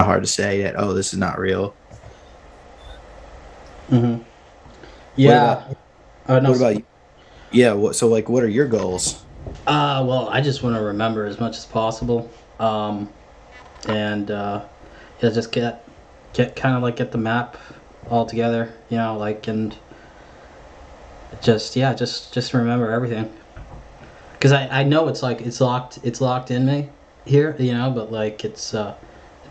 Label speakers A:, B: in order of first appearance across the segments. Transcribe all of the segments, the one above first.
A: hard to say that, oh, this is not real.
B: Mm-hmm.
A: What about
B: Yeah. No.
A: what about you? Yeah, so like what are your goals?
B: Well, I just want to remember as much as possible, um, and yeah, just get kind of like get the map all together, like and just yeah, just remember everything. Because I know it's like it's locked in me here, but like it's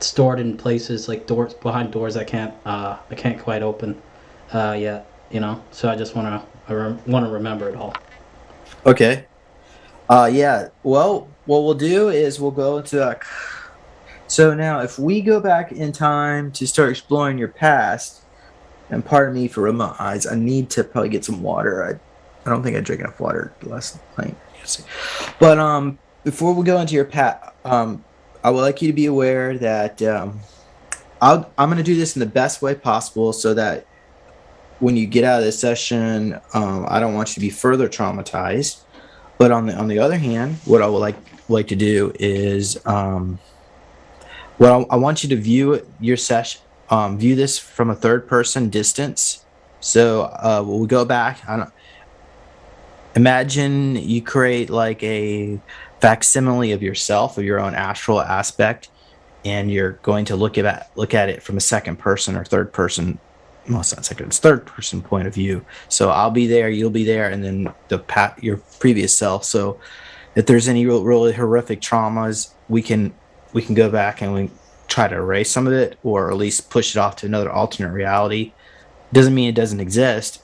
B: stored in places like doors behind doors I can't quite open yet, So I just want to remember it all.
A: Okay. Yeah. Well, what we'll do is we'll go into so now if we go back in time to start exploring your past, and pardon me for rubbing my eyes, I need to probably get some water. I don't think I drank enough water last night. But before we go into your I would like you to be aware that I'm going to do this in the best way possible so that when you get out of this session, I don't want you to be further traumatized. But on the other hand, what I would like to do is I want you to view your session, view this from a third person distance. So we'll go back. Imagine you create like a facsimile of yourself, of your own astral aspect, and you're going to look at it from a second person or third person. Well, it's not second; it's third person point of view. So I'll be there, you'll be there, and then your previous self. So if there's any really horrific traumas, we can go back and we try to erase some of it, or at least push it off to another alternate reality. Doesn't mean it doesn't exist,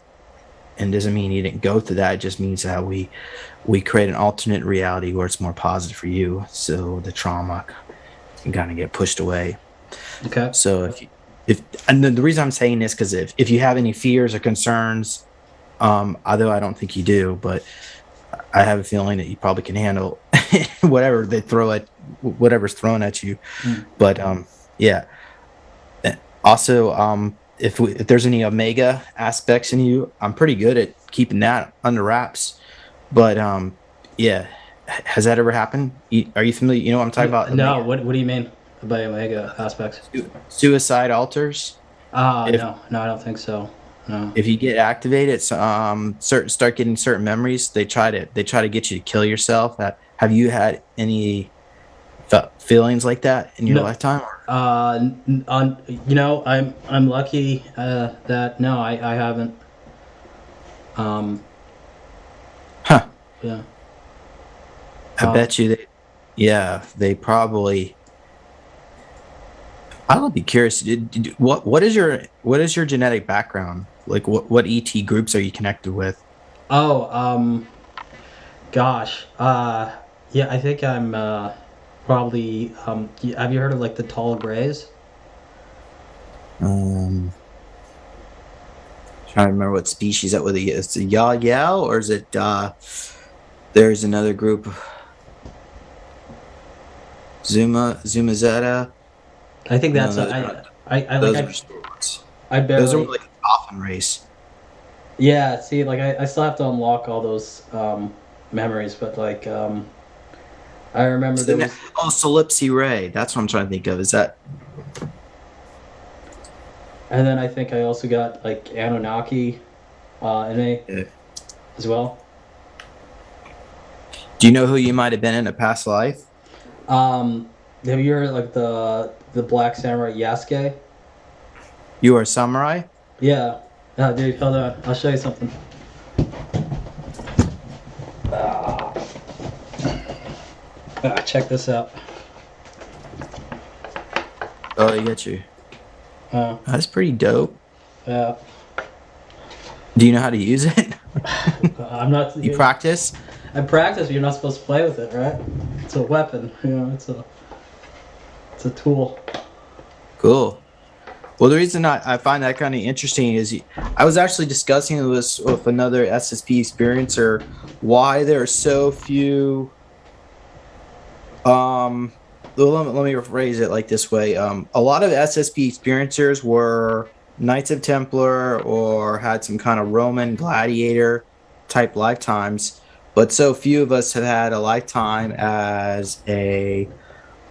A: and doesn't mean you didn't go through that. It just means that we create an alternate reality where it's more positive for you, so the trauma can kind of get pushed away.
B: Okay.
A: So if and the reason I'm saying this because if you have any fears or concerns, although I don't think you do, but I have a feeling that you probably can handle whatever's thrown at you.
B: Mm.
A: But yeah. Also, if there's any omega aspects in you, I'm pretty good at keeping that under wraps. But yeah, has that ever happened? Are you familiar? You know what I'm talking about?
B: No,
A: Omega
B: what do you mean by omega aspects?
A: suicide alters. If
B: No, I don't think so. No.
A: if you get activated, start getting certain memories. They try to get you to kill yourself. Have you had any feelings like that in your
B: No.
A: lifetime?
B: I'm lucky that no, I haven't. Um,
A: Huh.
B: yeah.
A: I bet you yeah, they probably. I would be curious. What is your genetic background? Like what ET groups are you connected with?
B: Oh, gosh. Yeah, I think I'm probably. Have you heard of like the tall grays?
A: Um, Trying to remember what species that would be. Is it Yao Yao or is it? There's another group, Zuma Zeta.
B: I think
A: No,
B: that's
A: those are not.
B: I like
A: Those are storks.
B: I
A: Those are
B: barely.
A: like a dolphin race.
B: Yeah, see, like I still have to unlock all those memories, but like I remember there was.
A: Oh, Solipsi Ray. That's what I'm trying to think of. Is that?
B: And then I think I also got like Anunnaki in me
A: Yeah.
B: as well.
A: Do you know who you might have been in a past life?
B: Um, have you heard like the Black Samurai Yasuke?
A: You are a samurai.
B: Yeah. Dude, hold on. I'll show you something. Check this out.
A: Oh, I get you.
B: Uh,
A: That's pretty dope.
B: yeah.
A: Do you know how to use it?
B: I'm not.
A: You practice?
B: I practice. You're not supposed to play with it, right? It's a weapon. It's a tool.
A: Cool. Well, the reason I find that kind of interesting is I was actually discussing this with another SSP experiencer why there are so few. Well, let me rephrase it like this way. A lot of SSP experiencers were Knights of Templar or had some kind of Roman gladiator type lifetimes, but so few of us have had a lifetime as a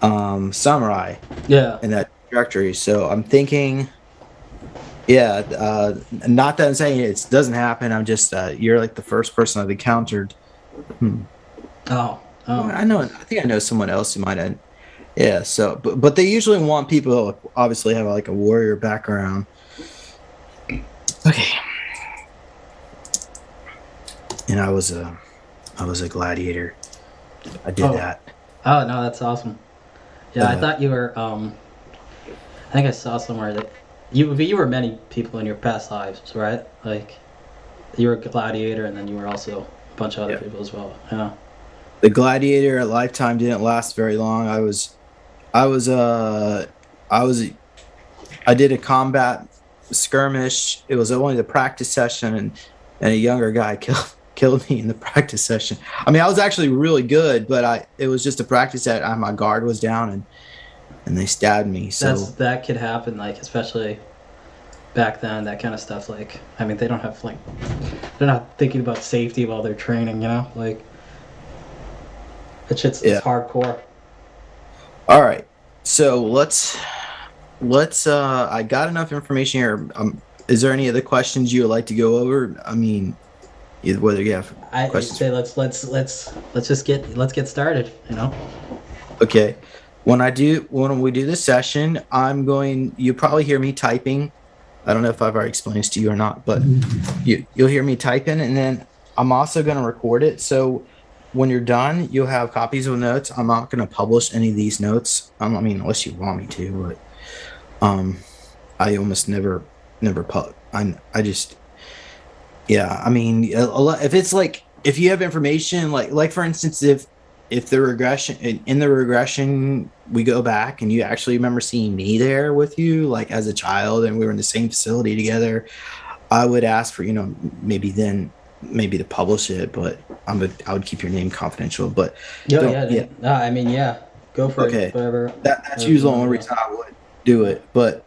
A: samurai
B: Yeah.
A: in that trajectory. So I'm thinking, yeah, not that I'm saying it doesn't happen. I'm just you're like the first person I've encountered. Hmm.
B: Oh,
A: Well,
B: oh,
A: I know. I think I know someone else who might have. Yeah. So, but they usually want people who obviously have like a warrior background. Okay. And I was a gladiator. I did
B: oh,
A: that.
B: oh, no, that's awesome. Yeah, I
A: Uh,
B: thought you were. I think I saw somewhere that you were many people in your past lives, right? Like you were a gladiator, and then you were also a bunch of other
A: yeah.
B: people as well. Yeah.
A: The gladiator at Lifetime didn't last very long. I was I was I did a combat skirmish. It was only the practice session, and a younger guy killed me in the practice session. I mean, I was actually really good, but I it was just a practice that my guard was down, and they stabbed me. So
B: That could happen, like especially back then. That kind of stuff. Like, I mean, they don't have like they're not thinking about safety while they're training. You know, like that shit's it's
A: yeah.
B: hardcore.
A: All right. So let's I got enough information here. Is there any other questions you would like to go over? I mean, whether you have
B: I
A: questions.
B: say let's just get started. You know.
A: Okay. When we do this session, you probably hear me typing. I don't know if I've already explained this to you or not, but you'll hear me typing, and then I'm also going to record it. So when you're done, you'll have copies of notes. I'm not going to publish any of these notes. I mean, unless you want me to, but I almost never I just yeah. I mean, if it's like if you have information like for instance, if the regression in the regression we go back and you actually remember seeing me there with you like as a child and we were in the same facility together, I would ask for maybe to publish it, but I would keep your name confidential. But
B: Yo,
A: don't
B: yeah,
A: yeah.
B: no, I mean, yeah, go for it,
A: Okay,
B: whatever.
A: that's
B: Whatever you
A: usually the
B: want
A: only
B: to do.
A: reason I would do it. But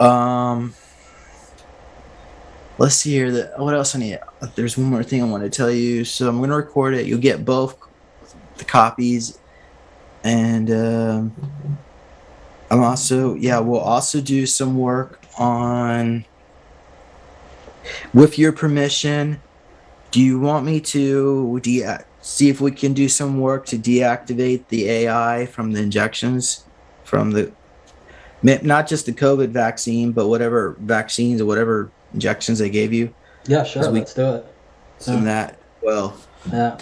A: um let's see here. What else I need? There's one more thing I want to tell you. So I'm going to record it. You'll get both the copies, and we'll also do some work on. With your permission, do you want me to see if we can do some work to deactivate the AI from the injections, from the not just the COVID vaccine, but whatever vaccines or whatever injections they gave you?
B: Yeah, sure,
A: Because we
B: let's do it.
A: send that. Well,
B: Yeah.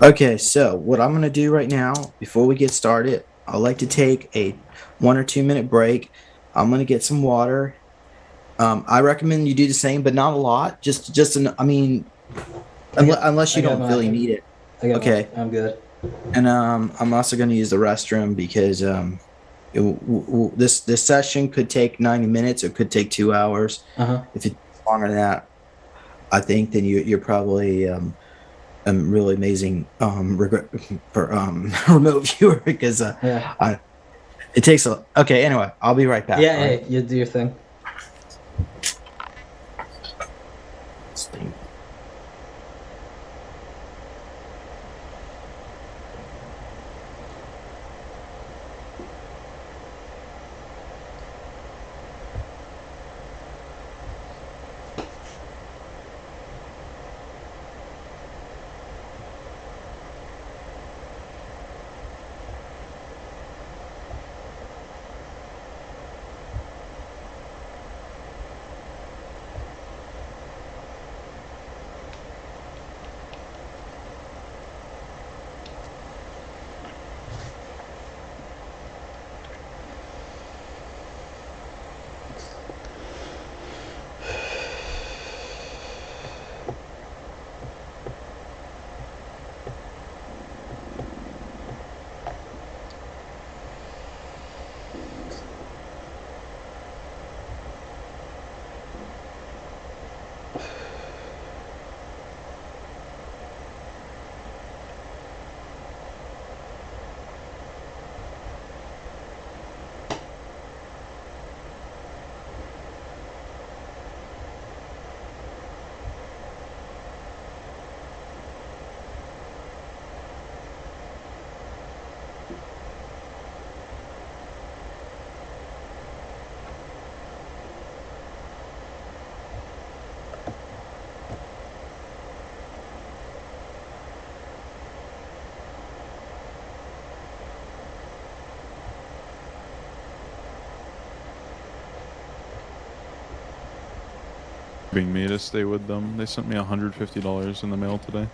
A: okay, so what I'm going to do right now, before we get started, I'd like to take a 1 or 2 minute break. I'm going to get some water. I recommend you do the same, but not a lot. I mean, unless
B: I
A: you
B: got
A: don't feel you
B: mine.
A: need it.
B: I got mine.
A: Okay.
B: I'm good.
A: And I'm also going to use the restroom because this session could take 90 minutes. It could take 2 hours.
B: Uh-huh.
A: If it's longer than that, I think then you're probably really amazing regret for remote viewer because
B: Yeah.
A: it takes a okay. Anyway, I'll be right back.
B: Yeah,
A: All
B: hey,
A: right.
B: you do your thing.
C: being me to stay with them. They sent me $150 in the mail today.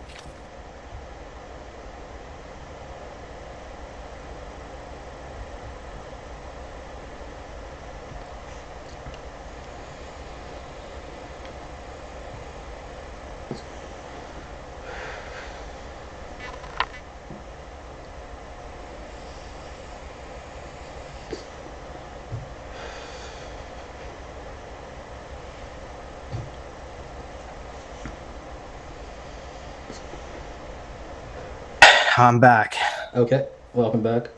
A: I'm back.
B: Okay, welcome back.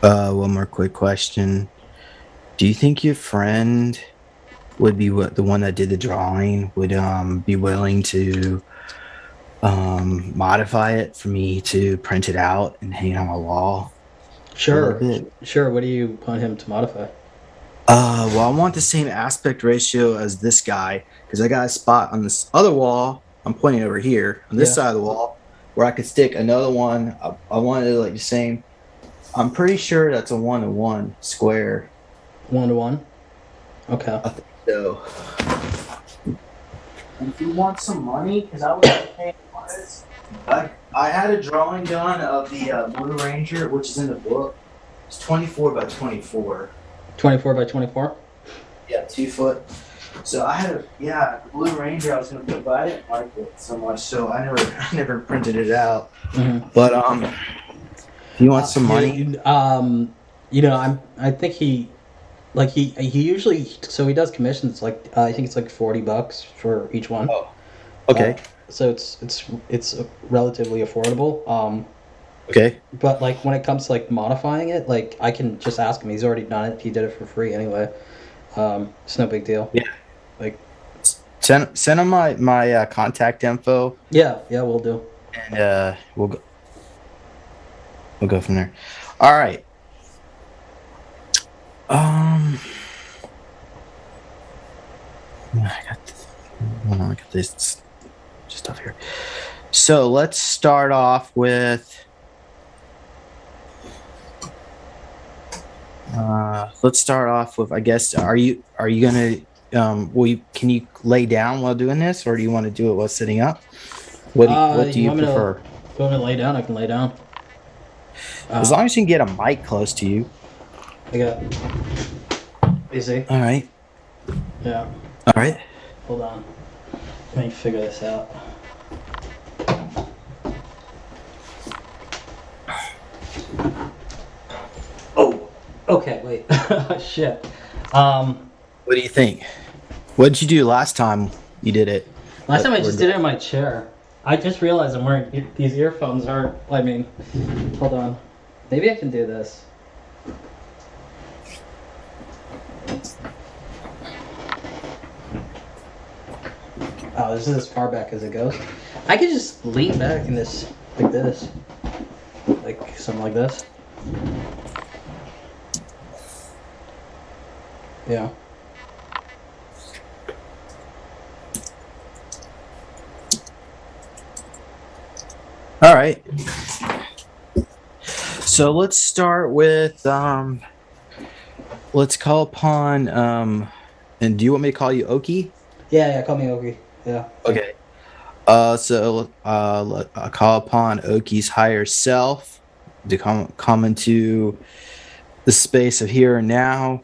A: One more quick question. Do you think your friend would be the one that did the drawing would be willing to modify it for me to print it out and hang it on my wall?
B: Sure,
A: bit.
B: sure. What do you want him to modify?
A: Well, I want the same aspect ratio as this guy because I got a spot on this other wall. I'm pointing over here on this
B: Yeah.
A: side of the wall where I could stick another one. I wanted it like the same. I'm pretty sure that's a 1-to-1 square.
B: 1-to-1. Okay.
A: I think so. And if you want some money, because I was paying for this, I had a drawing done of the Blue Ranger, which is in the book. It's 24 by 24.
B: 24 by 24.
A: Yeah, 2 foot. So I had the Blue Ranger I was gonna put, but I didn't like it so much, so I never printed it out.
B: Mm-hmm.
A: But if you want some money,
B: I think he usually, so he does commissions like I think it's like $40 for each one.
A: Oh, okay,
B: So it's relatively affordable.
A: okay.
B: But like when it comes to like modifying it, like I can just ask him. He's already done it. He did it for free anyway. It's no big deal.
A: Yeah.
B: Like
A: Send him my contact info,
B: yeah, we'll do.
A: and we'll go from there. All right. I got this stuff here. So let's start off with. I guess. Are you gonna? Can you lay down while doing this, or do you want to do it while sitting up? What do you prefer?
B: If you want me to lay down, I can lay down.
A: As long as you can get a mic close to you.
B: I got. Easy.
A: All right.
B: Yeah.
A: All right.
B: Hold on. Let me figure this out. Oh. Okay. Wait. Shit.
A: What do you think? What did you do last time you did it?
B: Last time I just did it in my chair. I just realized I'm wearing these earphones. Hold on. Maybe I can do this. Oh, this is as far back as it goes. I could just lean back in this, like this. Like something like this. Yeah.
A: All right. So let's start with let's call upon and do you want me to call you Oki?
B: Yeah, call me Oki. Yeah.
A: Okay. So I'll call upon Oki's higher self to come into the space of here and now.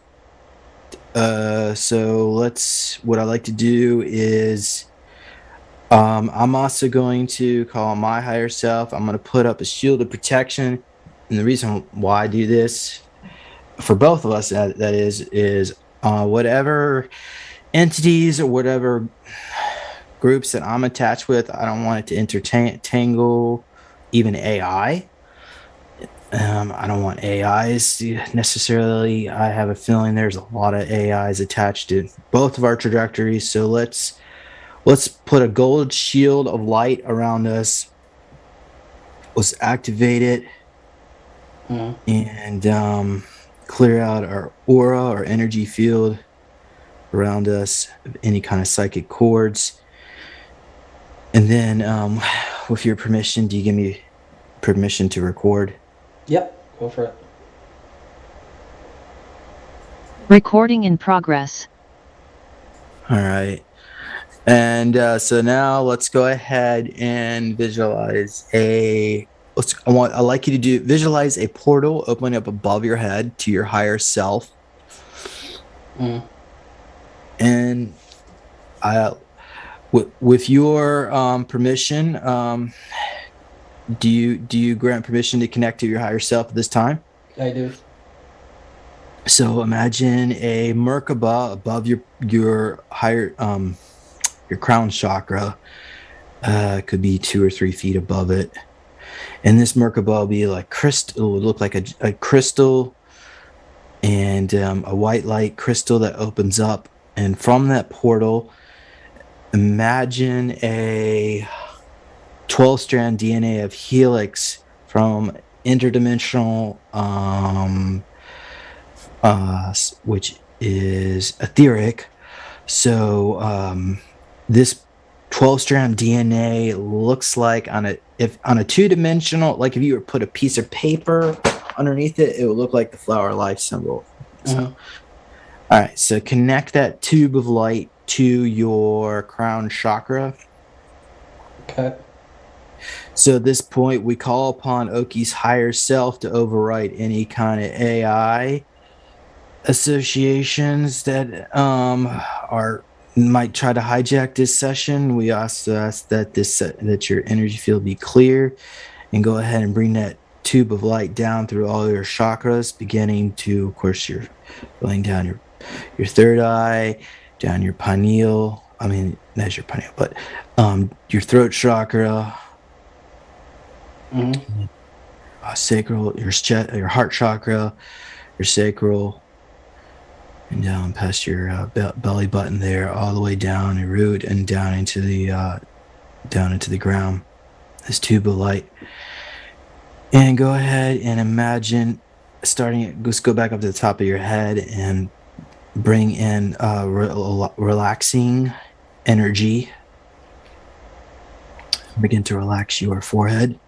A: So what I like to do is I'm also going to call my higher self. I'm going to put up a shield of protection. And the reason why I do this for both of us, that is whatever entities or whatever groups that I'm attached with, I don't want it to entangle even AI. I don't want AIs necessarily. I have a feeling there's a lot of AIs attached to both of our trajectories. So let's put a gold shield of light around us. Let's activate it and clear out our aura or energy field around us, any kind of psychic cords. And then, with your permission, do you give me permission to record?
B: Yep, go for it.
D: Recording in progress.
A: All right. And so now let's go ahead and visualize I'd like you to visualize a portal opening up above your head to your higher self.
B: Mm.
A: And with your permission, do you grant permission to connect to your higher self at this time?
B: I do.
A: So imagine a Merkaba above your higher your crown chakra. Could be 2 or 3 feet above it, and this Merkaba will be like crystal. It would look like a crystal, and a white light crystal that opens up, and from that portal, imagine a 12-strand DNA of helix from interdimensional, which is etheric. So this 12-strand DNA looks like on a 2-dimensional, like if you were to put a piece of paper underneath it, it would look like the flower life symbol. So,
B: Mhm.
A: all right, so connect that tube of light to your crown chakra.
B: Okay.
A: So at this point, we call upon Oki's higher self to override any kind of AI associations that might try to hijack this session. We also ask that that your energy field be clear, and go ahead and bring that tube of light down through all your chakras, beginning to, of course, you're going down your third eye, down your pineal. I mean, that's your pineal, but your throat chakra,
B: Mm-hmm.
A: sacral, your heart chakra, your sacral, and down past your belly button there, all the way down your root and down into the ground. This tube of light. And go ahead and imagine just go back up to the top of your head and bring in relaxing energy. Begin to relax your forehead.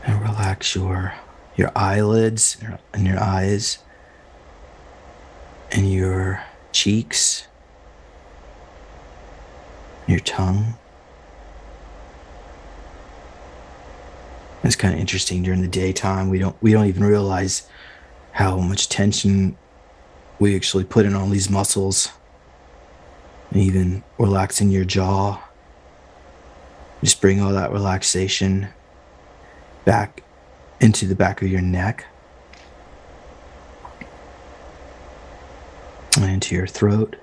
A: And relax your eyelids and your eyes and your cheeks, your tongue. It's kind of interesting. During the daytime, we don't even realize how much tension we actually put in all these muscles. And even relaxing your jaw. Just bring all that relaxation back into the back of your neck and into your throat.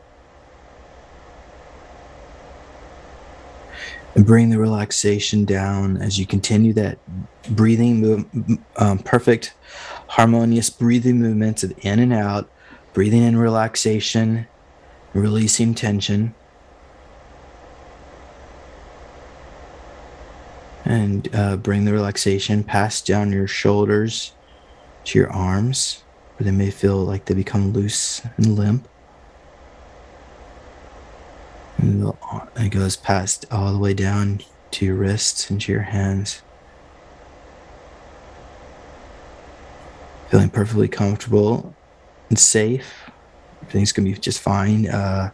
A: And bring the relaxation down as you continue that breathing, perfect, harmonious breathing movements of in and out, breathing in relaxation, releasing tension. And bring the relaxation past down your shoulders to your arms, where they may feel like they become loose and limp. And it goes past all the way down to your wrists and to your hands. Feeling perfectly comfortable and safe. Everything's going to be just fine. And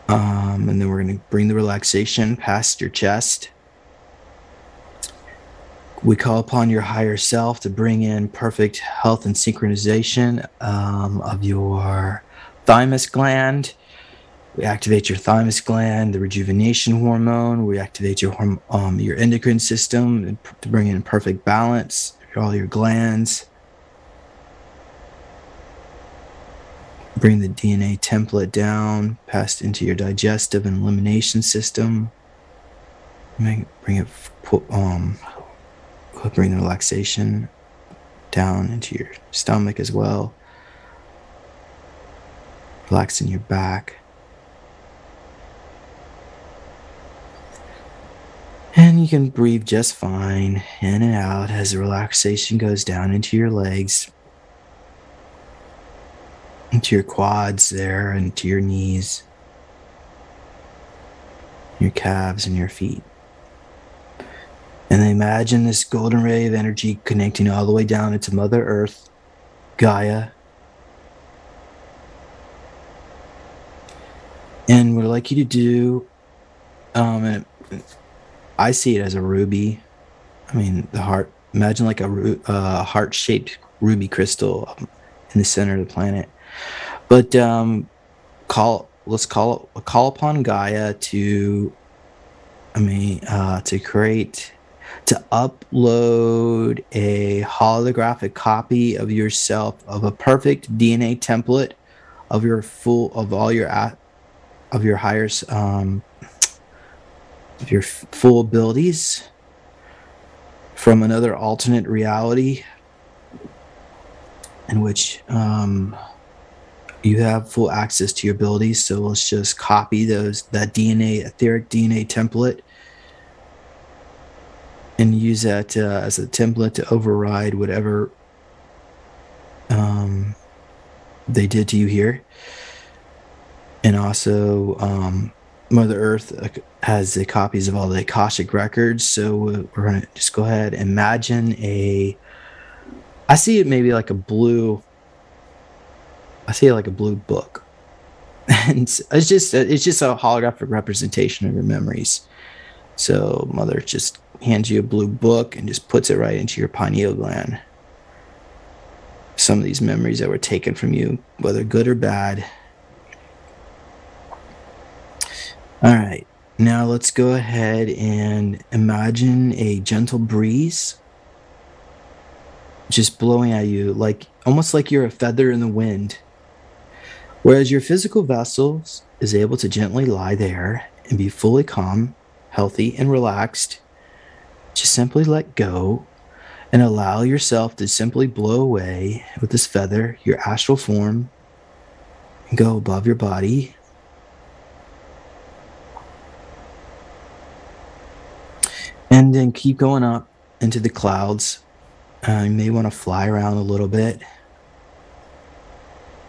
A: then we're going to bring the relaxation past your chest. We call upon your higher self to bring in perfect health and synchronization of your thymus gland. We activate your thymus gland, the rejuvenation hormone. We activate your endocrine system to bring in perfect balance for all your glands. Bring the DNA template down, past into your digestive and elimination system. Bring the relaxation down into your stomach as well. Relaxing your back. And you can breathe just fine in and out as the relaxation goes down into your legs, into your quads there, and to your knees, your calves and your feet. And then imagine this golden ray of energy connecting all the way down into Mother Earth, Gaia. And what I'd like you to do, and I see it as a ruby. I mean, the heart. Imagine like a heart-shaped ruby crystal in the center of the planet. But call upon Gaia to, to upload a holographic copy of yourself, of a perfect DNA template of of your higher of your full abilities from another alternate reality in which you have full access to your abilities. So let's just copy that etheric DNA template, and use that as a template to override whatever they did to you here. And also, Mother Earth has the copies of all the Akashic records. So we're going to just go ahead and imagine I see it maybe like a blue book. And it's just a holographic representation of your memories. So Mother just hands you a blue book and just puts it right into your pineal gland. Some of these memories that were taken from you, whether good or bad. All right, now let's go ahead and imagine a gentle breeze just blowing at you, almost like you're a feather in the wind. Whereas your physical vessel is able to gently lie there and be fully calm, healthy, and relaxed. Just simply let go and allow yourself to simply blow away with this feather, your astral form, and go above your body. And then keep going up into the clouds. You may want to fly around a little bit.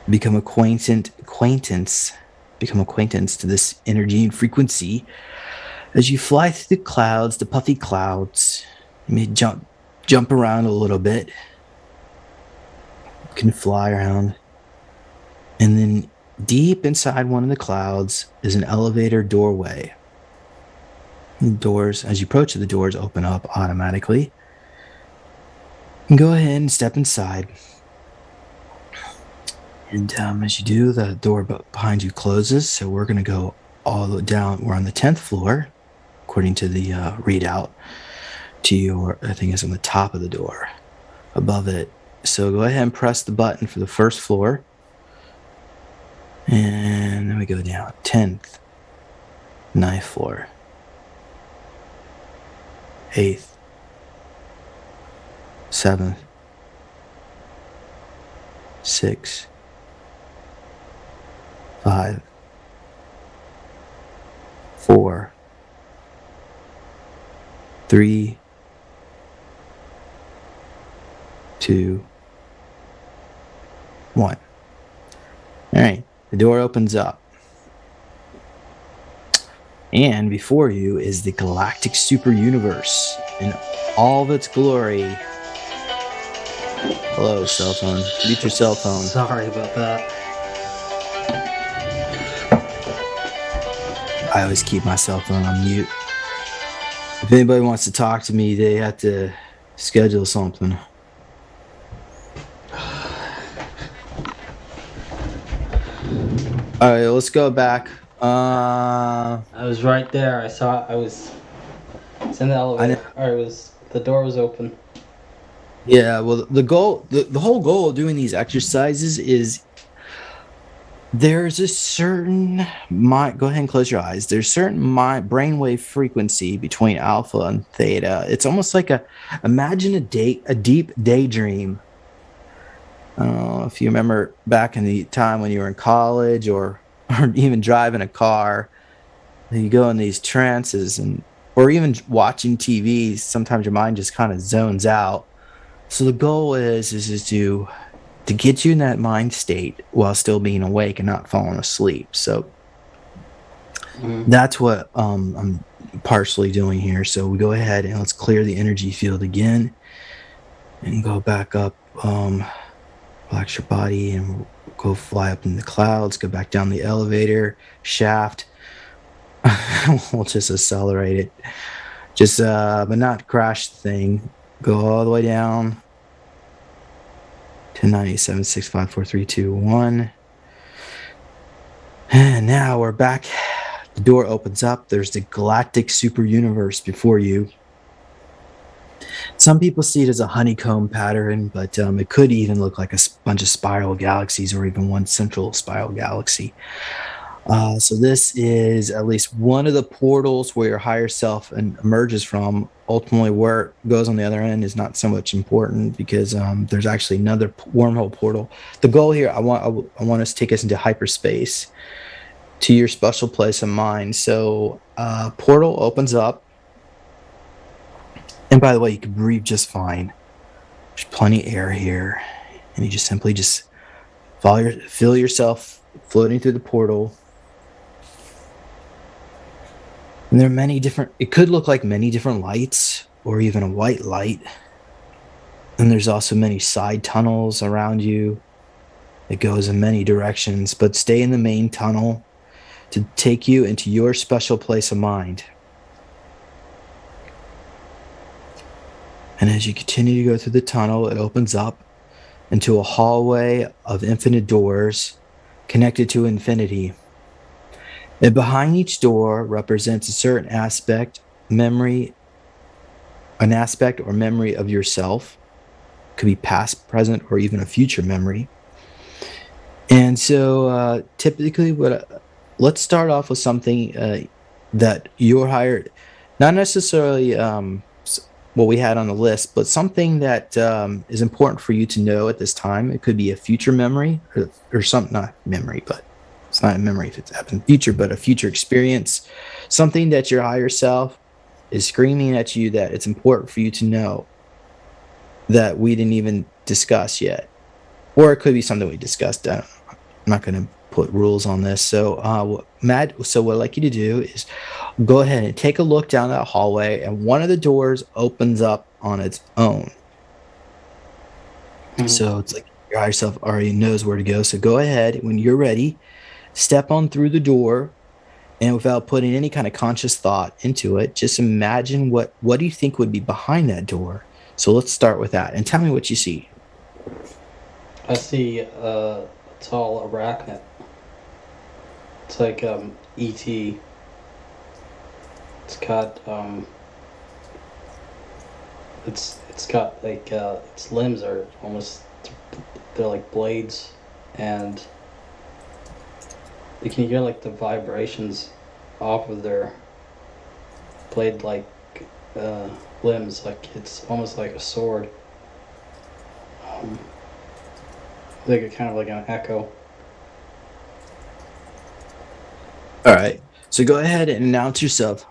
A: Become acquaintance to this energy and frequency. As you fly through the clouds, the puffy clouds, you may jump around a little bit. You can fly around. And then deep inside one of the clouds is an elevator doorway. The doors, as you approach, the doors open up automatically. And go ahead and step inside. And as you do, the door behind you closes. So we're going to go all the way down. We're on the 10th floor, according to the readout. I think it's on the top of the door, above it. So go ahead and press the button for the first floor. And then we go down. 10th, 9th floor, 8th, 7th, 6th, 5, 4, 3, 2, 1. All right, the door opens up. And before you is the galactic super universe in all of its glory. Hello, cell phone. Mute your cell phone.
B: Sorry about that.
A: I always keep my cell phone on mute. If anybody wants to talk to me, they have to schedule something. All right, let's go back.
B: I was right there. I saw it. It's in the elevator. The door was open.
A: Yeah, well, the whole goal of doing these exercises is there's a certain go ahead and close your eyes. There's certain brainwave frequency between alpha and theta. It's almost like imagine a deep daydream. I don't know if you remember back in the time when you were in college or even driving a car, you go in these trances or even watching TV. Sometimes your mind just kind of zones out. So the goal is to get you in that mind state while still being awake and not falling asleep. So that's what I'm partially doing here. So we go ahead and let's clear the energy field again and go back up. Relax your body and go fly up in the clouds, go back down the elevator shaft. We'll just accelerate it. Just but not crash the thing. Go all the way down to 97.654.321. And now we're back. The door opens up. There's the galactic super universe before you. Some people see it as a honeycomb pattern, but it could even look like a bunch of spiral galaxies or even one central spiral galaxy. So this is at least one of the portals where your higher self emerges from. Ultimately, where it goes on the other end is not so much important because there's actually another wormhole portal. The goal here, I want us to take us into hyperspace to your special place of mind. So portal opens up. And by the way, you can breathe just fine. There's plenty of air here. And you just simply feel yourself floating through the portal. And there are many different, it could look like many different lights or even a white light. And there's also many side tunnels around you. It goes in many directions, but stay in the main tunnel to take you into your special place of mind. And as you continue to go through the tunnel, it opens up into a hallway of infinite doors connected to infinity. And behind each door represents a certain aspect, memory, an aspect or memory of yourself. Could be past, present, or even a future memory. And so typically let's start off with something that you're hired, not necessarily what we had on the list, but something that is important for you to know at this time. It could be a future memory or something, not memory, but it's not a memory if it's happened in the future, but a future experience, something that your higher self is screaming at you that it's important for you to know that we didn't even discuss yet. Or it could be something we discussed. I'm not going to put rules on this. So, Matt, so what I'd like you to do is go ahead and take a look down that hallway, and one of the doors opens up on its own. Mm-hmm. So it's like your higher self already knows where to go. So go ahead when you're ready, step on through the door, and without putting any kind of conscious thought into it, just imagine what do you think would be behind that door. So let's start with that, and tell me what you see.
B: I see a tall arachnid. It's like E.T. It's got it's got like its limbs are almost, they're like blades, and you can hear like the vibrations off of their blade like limbs, like it's almost like a sword. Like a kind of like an echo.
A: All right. So go ahead and announce yourself.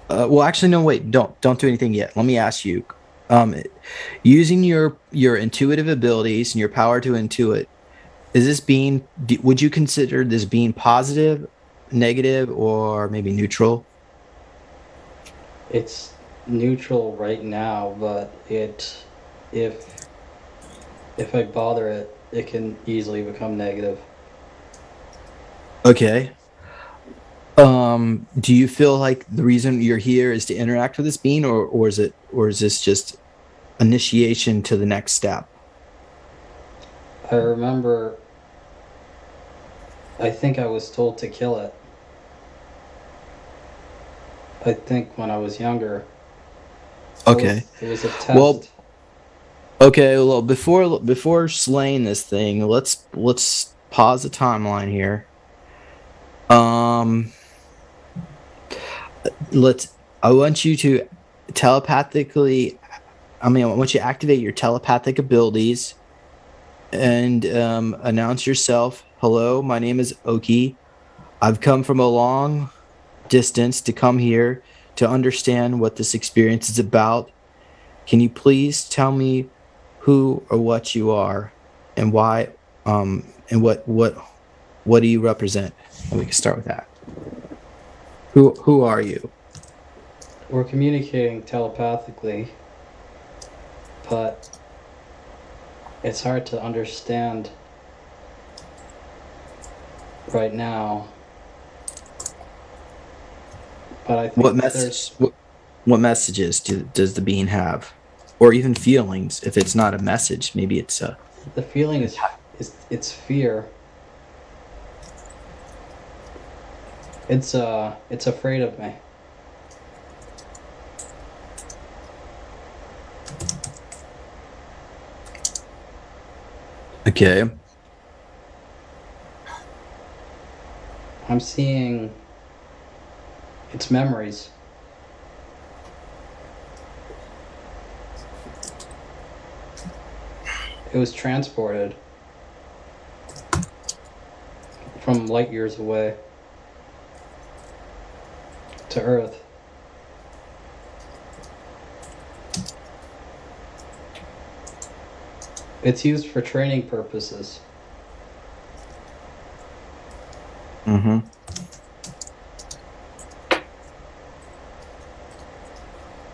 A: Well, actually, no, wait. Don't do anything yet. Let me ask you. Using your intuitive abilities and your power to intuit, would you consider this being positive, negative, or maybe neutral?
B: It's neutral right now, but if I bother it, it can easily become negative.
A: Okay. Do you feel like the reason you're here is to interact with this being, or is this just initiation to the next step?
B: I remember, I think I was told to kill it. I think when I was younger.
A: Okay.
B: It was a test.
A: Well, okay. Well, before slaying this thing, let's pause the timeline here. I want you to telepathically, I want you to activate your telepathic abilities and announce yourself. Hello, my name is Oki. I've come from a long distance to come here to understand what this experience is about. Can you please tell me who or what you are and why, and what do you represent? And we can start with that. Who are you?
B: We're communicating telepathically, but it's hard to understand right now. But I
A: What
B: think
A: message?
B: there's
A: What messages does the being have, or even feelings? If it's not a message, maybe it's a.
B: the feeling is it's fear. It's afraid of me.
A: Okay.
B: I'm seeing its memories. It was transported from light years away to Earth. It's used for training purposes.
A: Mm-hmm.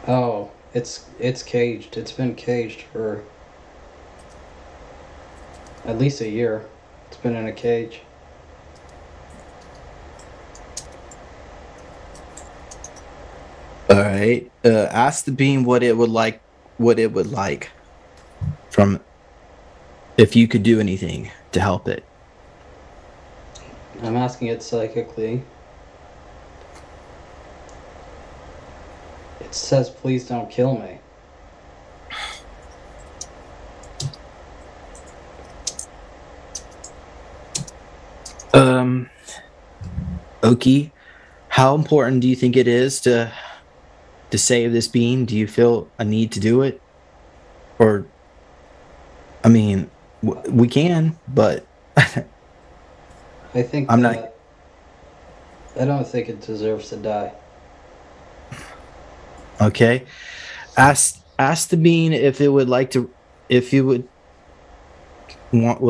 B: Oh, it's caged. It's been caged for at least a year. It's been in a cage.
A: All right. Ask the being what it would like. What it would like from if you could do anything to help it.
B: I'm asking it psychically. It says, please don't kill me.
A: Um. Oki, how important do you think it is to save this being? Do you feel a need to do it, or I mean, we can, but
B: I think
A: I'm not.
B: that I don't think it deserves to die.
A: Okay. Ask the being if it would like to, if you would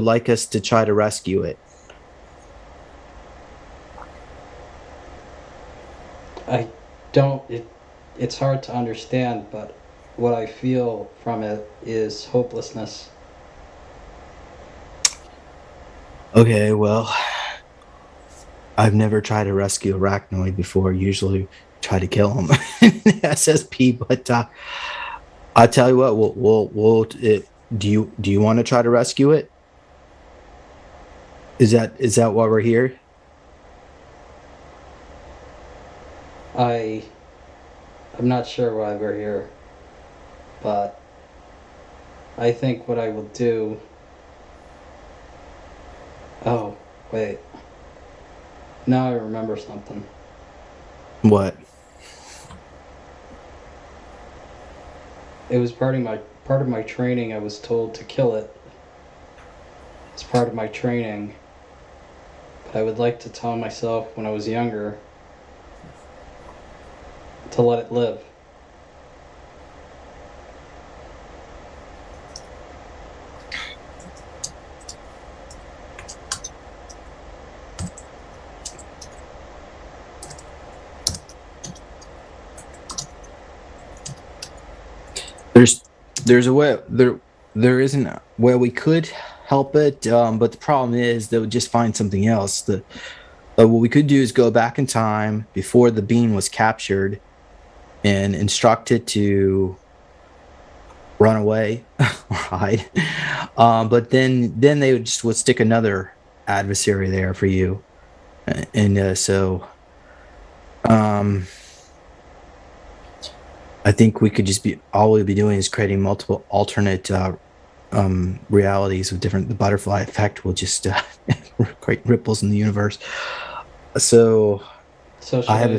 A: like us to try to rescue it.
B: I don't. It's hard to understand, but what I feel from it is hopelessness.
A: Okay, well, I've never tried to rescue arachnoid before. Usually try to kill him. SSP, but I'll tell you what. Do you want to try to rescue it? Is that why we're here?
B: I I'm not sure why we're here, but I think what I will do. Oh, wait. Now I remember something.
A: What?
B: It was part of my training. I was told to kill it. It's part of my training. But I would like to tell myself when I was younger to let it live.
A: There's there's a way there isn't a way we could help it, but the problem is they would just find something else. The What we could do is go back in time before the bean was captured and instruct it to run away or hide. But then they would stick another adversary there for you, and so um, I think we could just be all we'd be doing is creating multiple alternate realities of different. The butterfly effect will just create ripples in the universe. So
B: So
A: I
B: should
A: have
B: I
A: a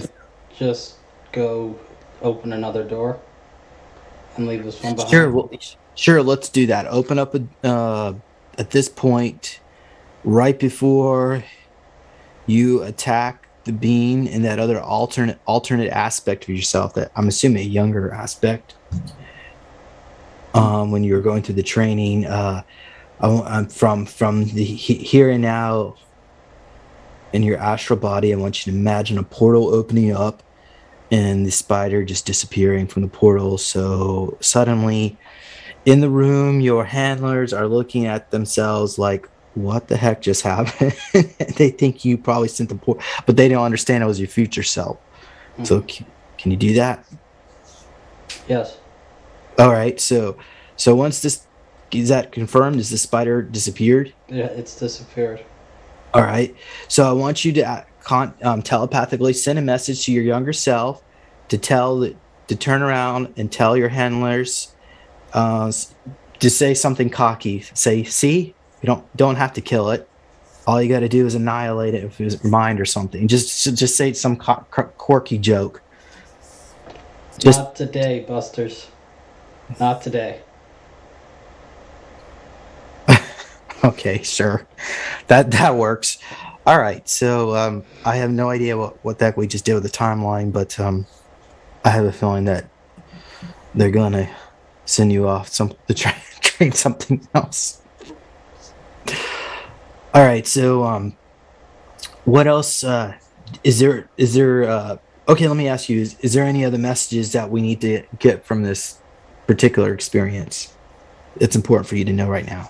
B: just go open another door and leave this one
A: sure.
B: behind?
A: Well, sure. Let's do that. Open up at this point, right before you attack the being and that other alternate aspect of yourself. That I'm assuming a younger aspect. When you were going through the training, I'm from the here and now in your astral body. I want you to imagine a portal opening up and the spider just disappearing from the portal. So suddenly in the room, your handlers are looking at themselves like what the heck just happened? They think you probably sent the poor, but they don't understand it was your future self. So can you do that?
B: Yes.
A: All right. So once this is that confirmed, is the spider disappeared?
B: Yeah, it's disappeared.
A: All right. So I want you to telepathically send a message to your younger self to to turn around and tell your handlers to say something cocky. Say, "See, you don't have to kill it. All you got to do is annihilate it if it's mind or something. Just say some quirky joke. Just
B: Not today, Busters. Not today.
A: okay, sure. That works. All right. So I have no idea what the heck we just did with the timeline, but I have a feeling that they're gonna send you off to train something else. All right. So what else is there? Okay, let me ask you: is there any other messages that we need to get from this particular experience? It's important for you to know right now.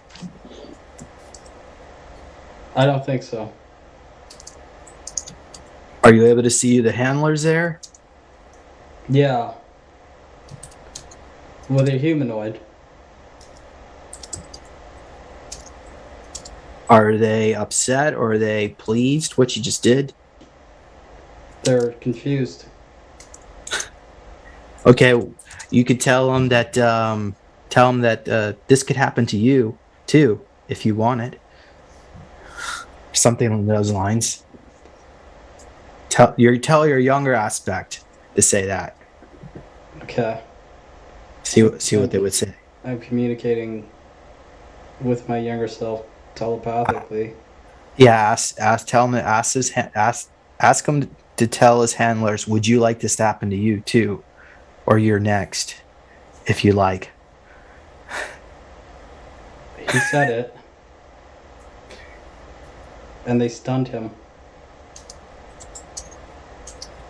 B: I don't think so.
A: Are you able to see the handlers there?
B: Yeah. Well, they're humanoid.
A: Are they upset or are they pleased what you just did?
B: They're confused.
A: Okay, you could tell them that this could happen to you too if you want it. Something along those lines. Tell your younger aspect to say that.
B: Okay.
A: See what they would say.
B: I'm communicating with my younger self telepathically.
A: Yeah, ask him to tell his handlers, would you like this to happen to you too, or you're next, if you like.
B: He said it. And they stunned him.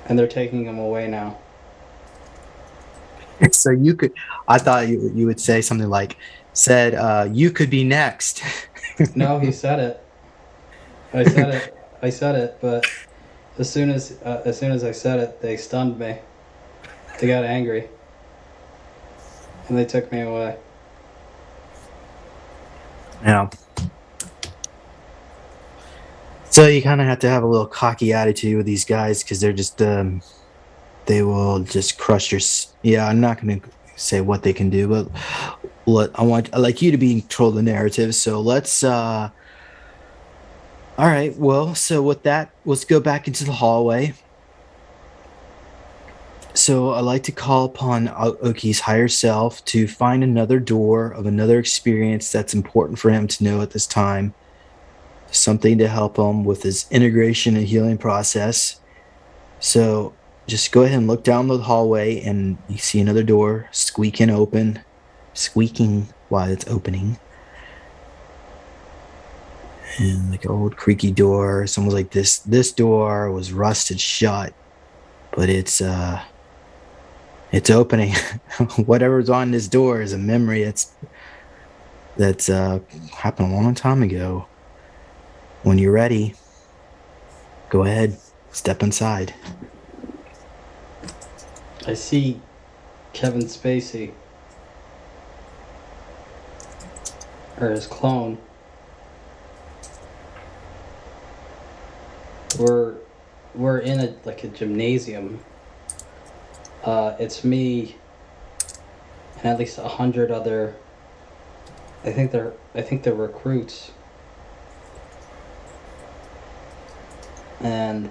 B: And they're taking him away now.
A: So I thought you would say something like, you could be next.
B: No, he said it. I said it, but as soon as I said it, they stunned me. They got angry. And they took me away.
A: Yeah. So you kind of have to have a little cocky attitude with these guys because they're just they will just crush your. Yeah, I'm not going to say what they can do, but I like you to be in control of the narrative. So let's. All right. Well, so with that, let's go back into the hallway. So I like to call upon Oki's higher self to find another door of another experience that's important for him to know at this time. Something to help him with his integration and healing process. So just go ahead and look down the hallway and you see another door squeaking while it's opening. And like an old creaky door. Someone's like, this door was rusted shut, but it's opening. Whatever's on this door is a memory that's happened a long time ago. When you're ready, go ahead, step inside.
B: I see Kevin Spacey. Or his clone. We're in a gymnasium. It's me and at least 100 other. I think they're recruits. And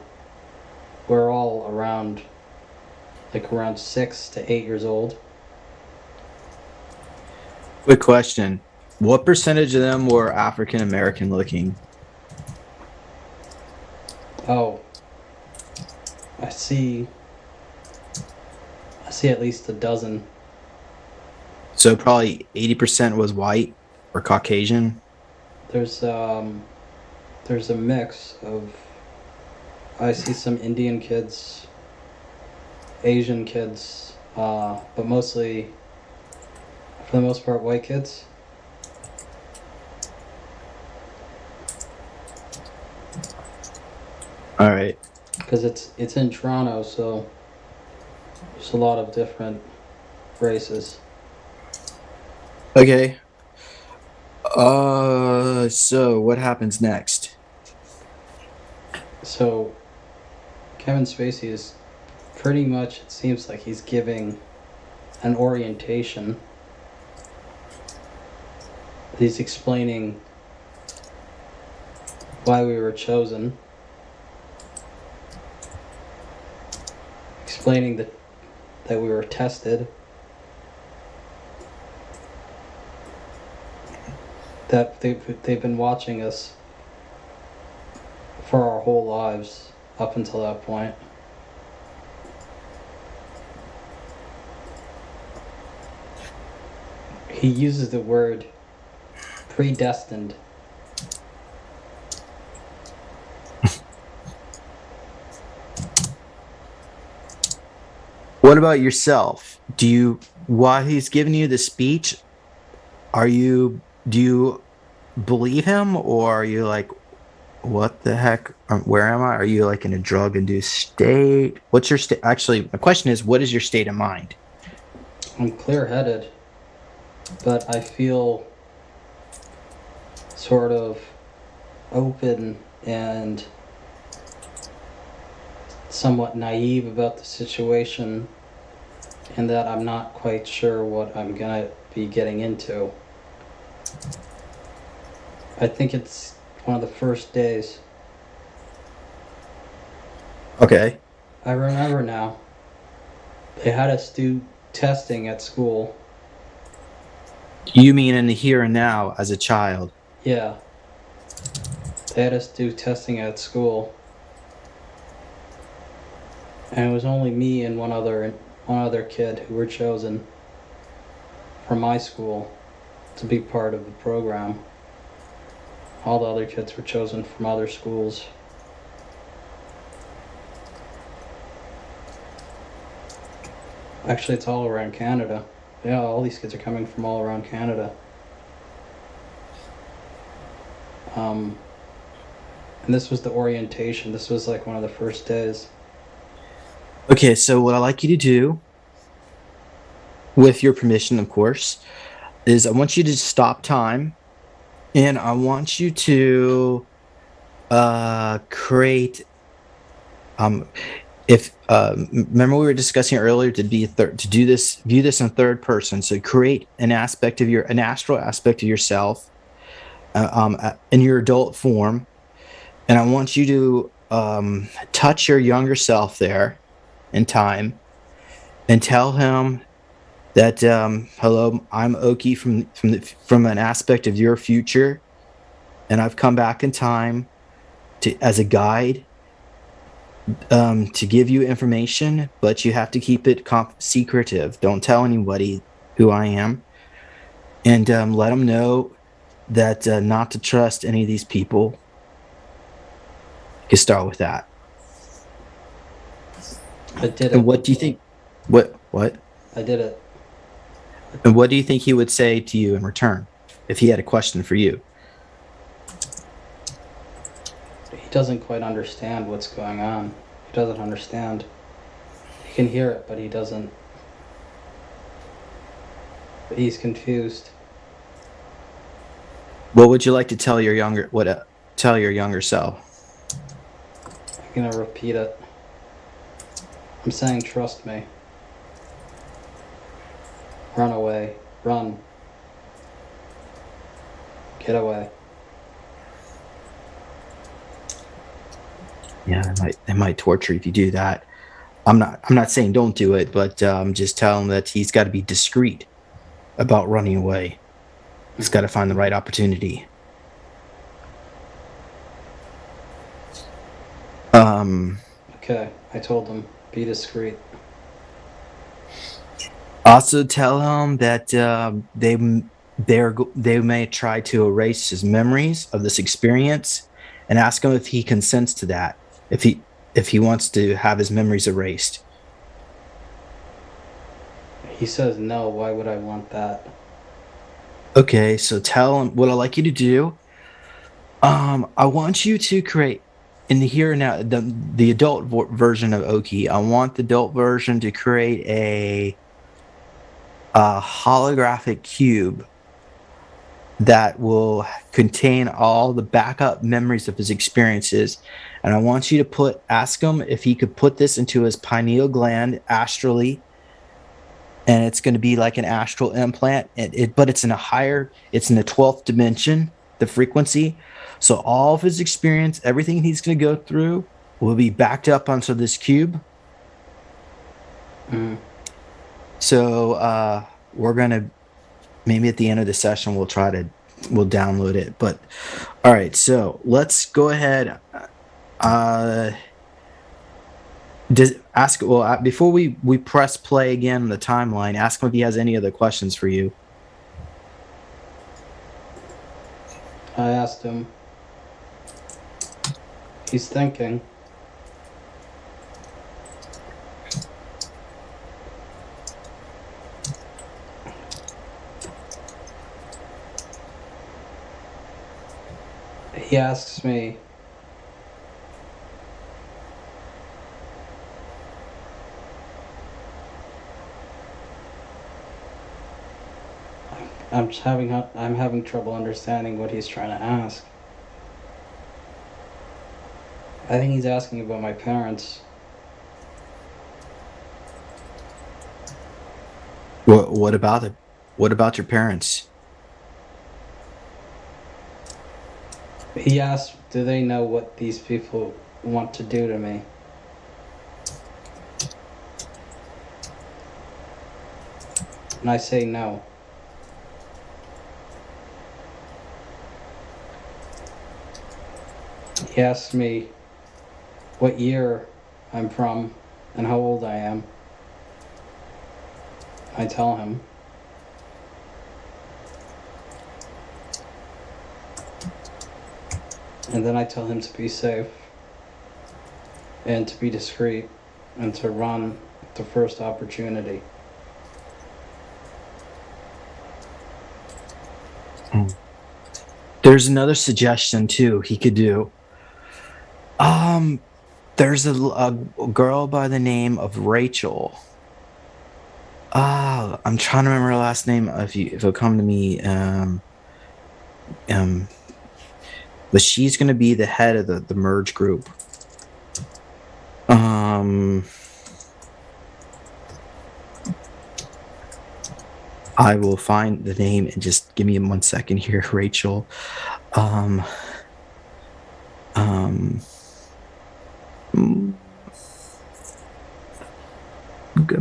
B: we're all around 6 to 8 years old.
A: Quick question. What percentage of them were African American looking?
B: Oh. I see at least a dozen.
A: So probably 80% was white or Caucasian.
B: There's a mix of. I see some Indian kids, Asian kids, but mostly, for the most part, white kids.
A: All right.
B: because it's in Toronto, so there's a lot of different races.
A: Okay. So what happens next?
B: So Kevin Spacey is pretty much, it seems like he's giving an orientation. He's explaining why we were chosen, explaining that we were tested, that they've been watching us for our whole lives up until that point. He uses the word predestined.
A: What about yourself? While he's giving you the speech, do you believe him, or are you like, what the heck? Where am I? Are you like in a drug induced state? What's your state? Actually, my question is, what is your state of mind?
B: I'm clear-headed, but I feel sort of open and somewhat naive about the situation, and that I'm not quite sure what I'm gonna be getting into. I think it's one of the first days.
A: Okay.
B: I remember now. They had us do testing at school.
A: You mean in the here and now as a child?
B: Yeah. They had us do testing at school. And it was only me and one other kid who were chosen from my school to be part of the program. All the other kids were chosen from other schools. Actually, it's all around Canada. Yeah, all these kids are coming from all around Canada. And this was the orientation. This was like one of the first days.
A: Okay, so what I like you to do, with your permission, of course, is I want you to stop time, and I want you to create if remember we were discussing earlier to be to do this, view this in third person, so create an astral aspect of yourself in your adult form, and I want you to touch your younger self there in time and tell him that hello, I'm Oki from an aspect of your future, and I've come back in time to as a guide to give you information, but you have to keep it secretive. Don't tell anybody who I am, and let them know that not to trust any of these people. You can start with that.
B: I did it.
A: And what do you think? What?
B: I did it.
A: And what do you think he would say to you in return if he had a question for you?
B: He doesn't quite understand what's going on. He doesn't understand. He can hear it, but he doesn't. He's confused.
A: What would you like to tell your younger self?
B: I'm gonna repeat it. I'm saying, trust me. Run away. Run. Get away.
A: Yeah, it might torture if you do that. I'm not saying don't do it, but just tell him that he's got to be discreet about running away. He's got to find the right opportunity.
B: Okay, I told him, be discreet.
A: Also tell him that they may try to erase his memories of this experience, and ask him if he consents to that. If he wants to have his memories erased.
B: He says no, why would I want that?
A: Okay, so tell him what I'd like you to do. I want you to create in the here and now, the adult version of Oki, I want the adult version to create a holographic cube that will contain all the backup memories of his experiences. And I want you to ask him if he could put this into his pineal gland astrally. And it's going to be like an astral implant, but it's in the 12th dimension, the frequency. So all of his experience, everything he's going to go through will be backed up onto this cube.
B: Mm.
A: So we're going to, maybe at the end of the session, we'll download it. But all right, so let's go ahead. Before we press play again on the timeline, ask him if he has any other questions for you.
B: I asked him. He's thinking. He asks me, I'm having trouble understanding what he's trying to ask. I think he's asking about my parents.
A: What about your parents?
B: He asked, do they know what these people want to do to me? And I say no. He asks me what year I'm from and how old I am. I tell him. And then I tell him to be safe and to be discreet and to run at the first opportunity.
A: There's another suggestion too he could do. There's a girl by the name of Rachel. I'm trying to remember her last name. If it'll come to me, but she's going to be the head of the merge group. I will find the name and just give me 1 second here, Rachel. I'm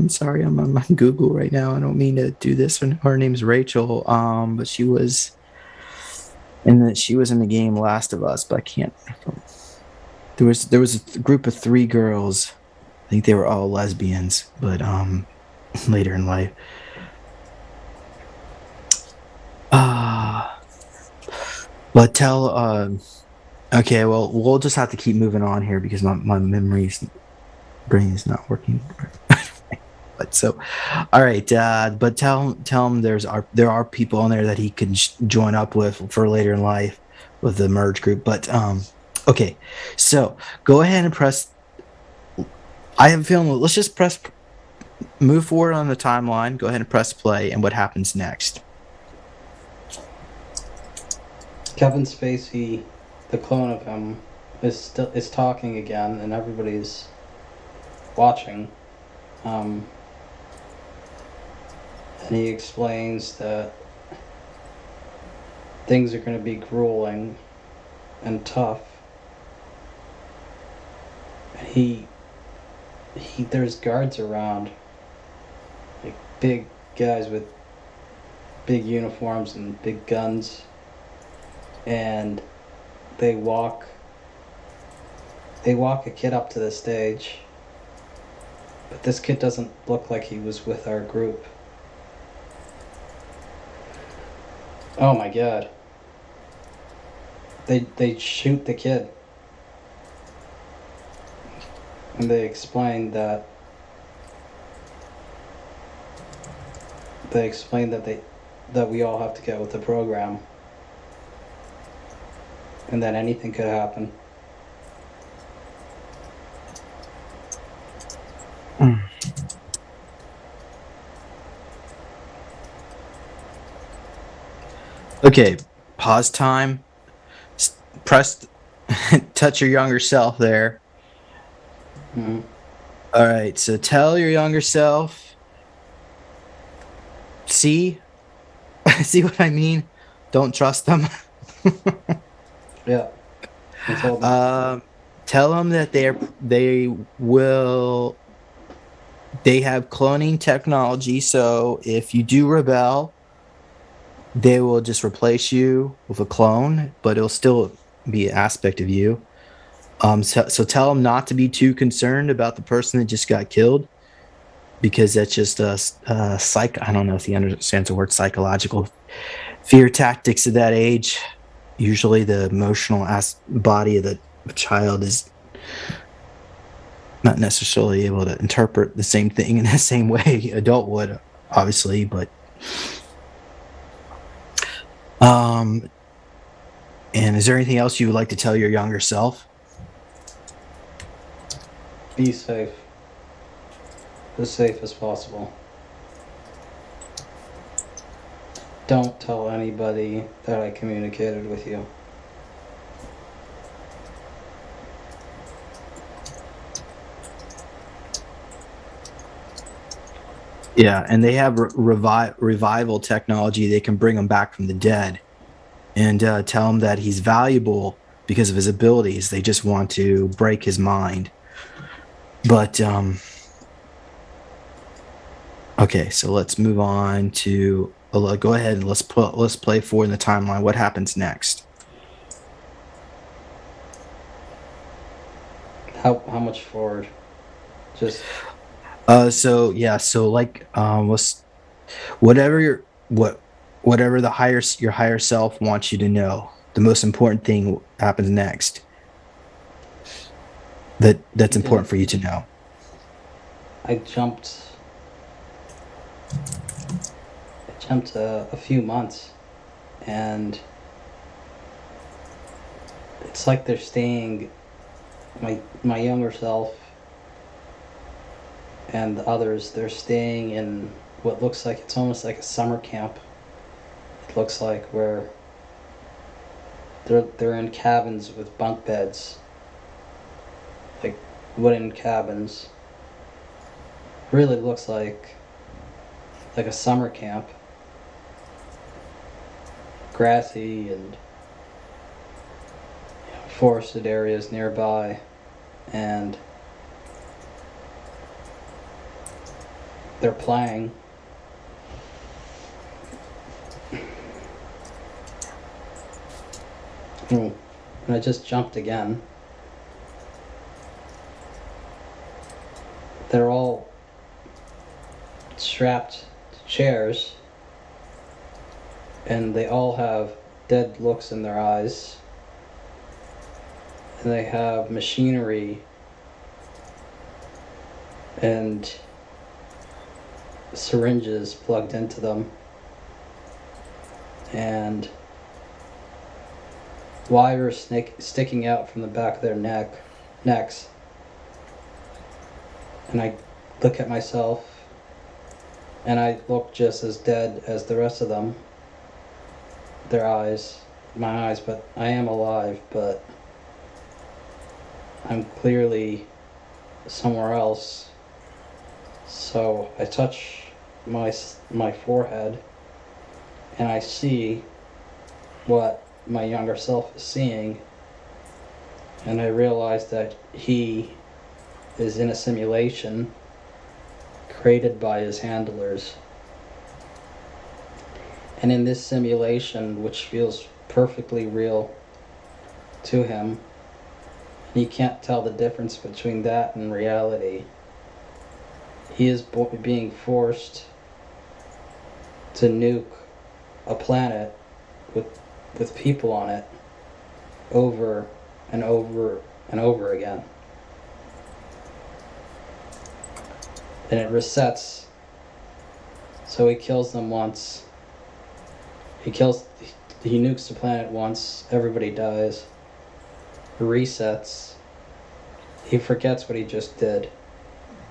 A: sorry, I'm on Google right now. I don't mean to do this. Her name's Rachel. But she was in the game Last of Us, but I can't. There was a group of 3 girls. I think they were all lesbians, but later in life. But okay, well, we'll just have to keep moving on here because my brain is not working. But so, all right, but tell him there are people on there that he can join up with for later in life with the merge group. But okay, so go ahead and press. I have a feeling. Let's just move forward on the timeline. Go ahead and press play, and what happens next?
B: Kevin Spacey, the clone of him, is talking again, and everybody's watching. And he explains that things are going to be grueling and tough. And there's guards around, like big guys with big uniforms and big guns. And they walk a kid up to the stage, but this kid doesn't look like he was with our group. Oh my god. They shoot the kid. And they explain that we all have to get with the program. And that anything could happen.
A: Okay, pause time. Press, touch your younger self there.
B: Mhm.
A: All right, so tell your younger self. See, see what I mean? Don't trust them.
B: Yeah. I told him.
A: um, tell them that will they have cloning technology. So if you do rebel, they will just replace you with a clone, but it'll still be an aspect of you. So tell them not to be too concerned about the person that just got killed, because that's just a psych. I don't know if he understands the word psychological fear tactics at that age. Usually, the emotional body of the child is not necessarily able to interpret the same thing in the same way adult would, obviously. But um, and is there anything else you would like to tell your younger self?
B: Be safe. As safe as possible. Don't tell anybody that I communicated with you.
A: Yeah, and they have revival technology. They can bring him back from the dead, and tell him that he's valuable because of his abilities. They just want to break his mind. But okay, so let's move on to go ahead and let's play forward in the timeline. What happens next?
B: How much forward? Just
A: So yeah, so like let's whatever whatever your higher self wants you to know. The most important thing happens next. That's
B: yeah,
A: important for you to know.
B: I jumped a few months, and it's like they're staying, my younger self and the others, they're staying in what looks like, it's almost like a summer camp. It looks like, where they're in cabins with bunk beds, like wooden cabins. Really looks like a summer camp, grassy and forested areas nearby, and they're playing. And I just jumped again. They're all strapped to chairs, and they all have dead looks in their eyes, and they have machinery and syringes plugged into them, and wires sticking out from the back of their necks. And I look at myself, and I look just as dead as the rest of them. My eyes, but I am alive, but I'm clearly somewhere else. So I touch my forehead, and I see what my younger self is seeing, and I realize that he is in a simulation created by his handlers. And in this simulation, which feels perfectly real to him, he can't tell the difference between that and reality. He is being forced to nuke a planet with people on it over and over and over again. And it resets. So he kills them once. He nukes the planet once, everybody dies. He resets. He forgets what he just did.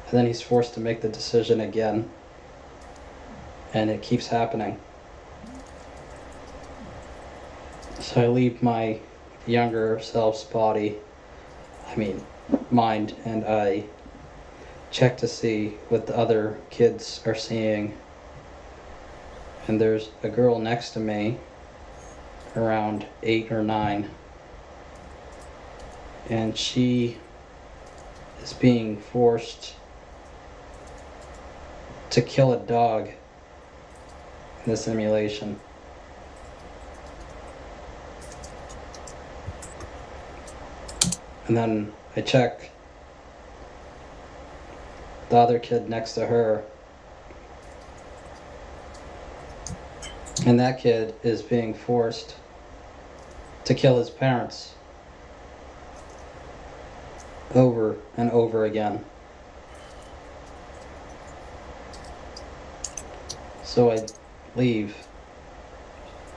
B: And then he's forced to make the decision again. And it keeps happening. So I leave my younger self's mind, and I check to see what the other kids are seeing. And there's a girl next to me, around 8 or 9, and she is being forced to kill a dog in the simulation. And then I check the other kid next to her, and that kid is being forced to kill his parents over and over again. So I leave.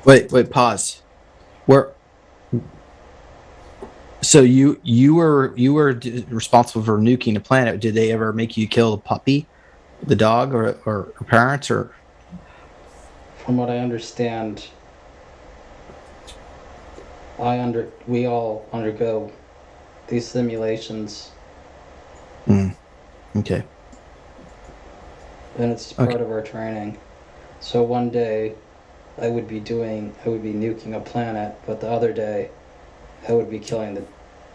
A: Wait, pause. Where? So you were responsible for nuking the planet. Did they ever make you kill the puppy, the dog, or parents, or?
B: From what I understand, we all undergo these simulations,
A: Okay.
B: and it's part of our training. So one day I would be nuking a planet, but the other day I would be killing the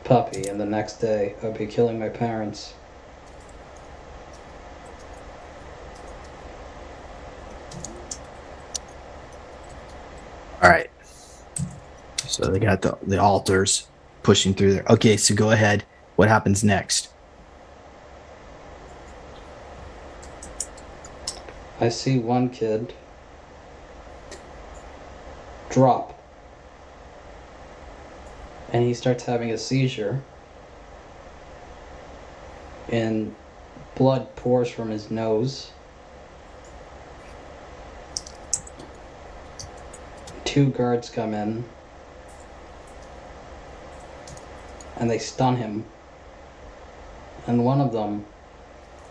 B: puppy, and the next day I would be killing my parents.
A: All right. So they got the altars pushing through there. Okay, so go ahead. What happens next?
B: I see one kid drop, and he starts having a seizure, and blood pours from his nose. 2 guards come in, and they stun him, and one of them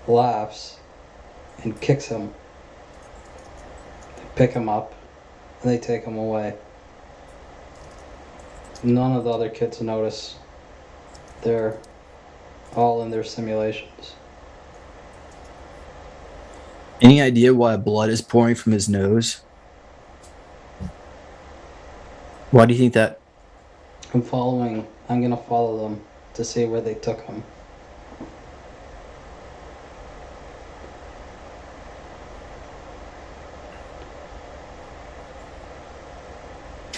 B: laughs and kicks him. They pick him up, and they take him away. None of the other kids notice. They're all in their simulations.
A: Any idea why blood is pouring from his nose? Why do you think that?
B: I'm gonna follow them to see where they took him.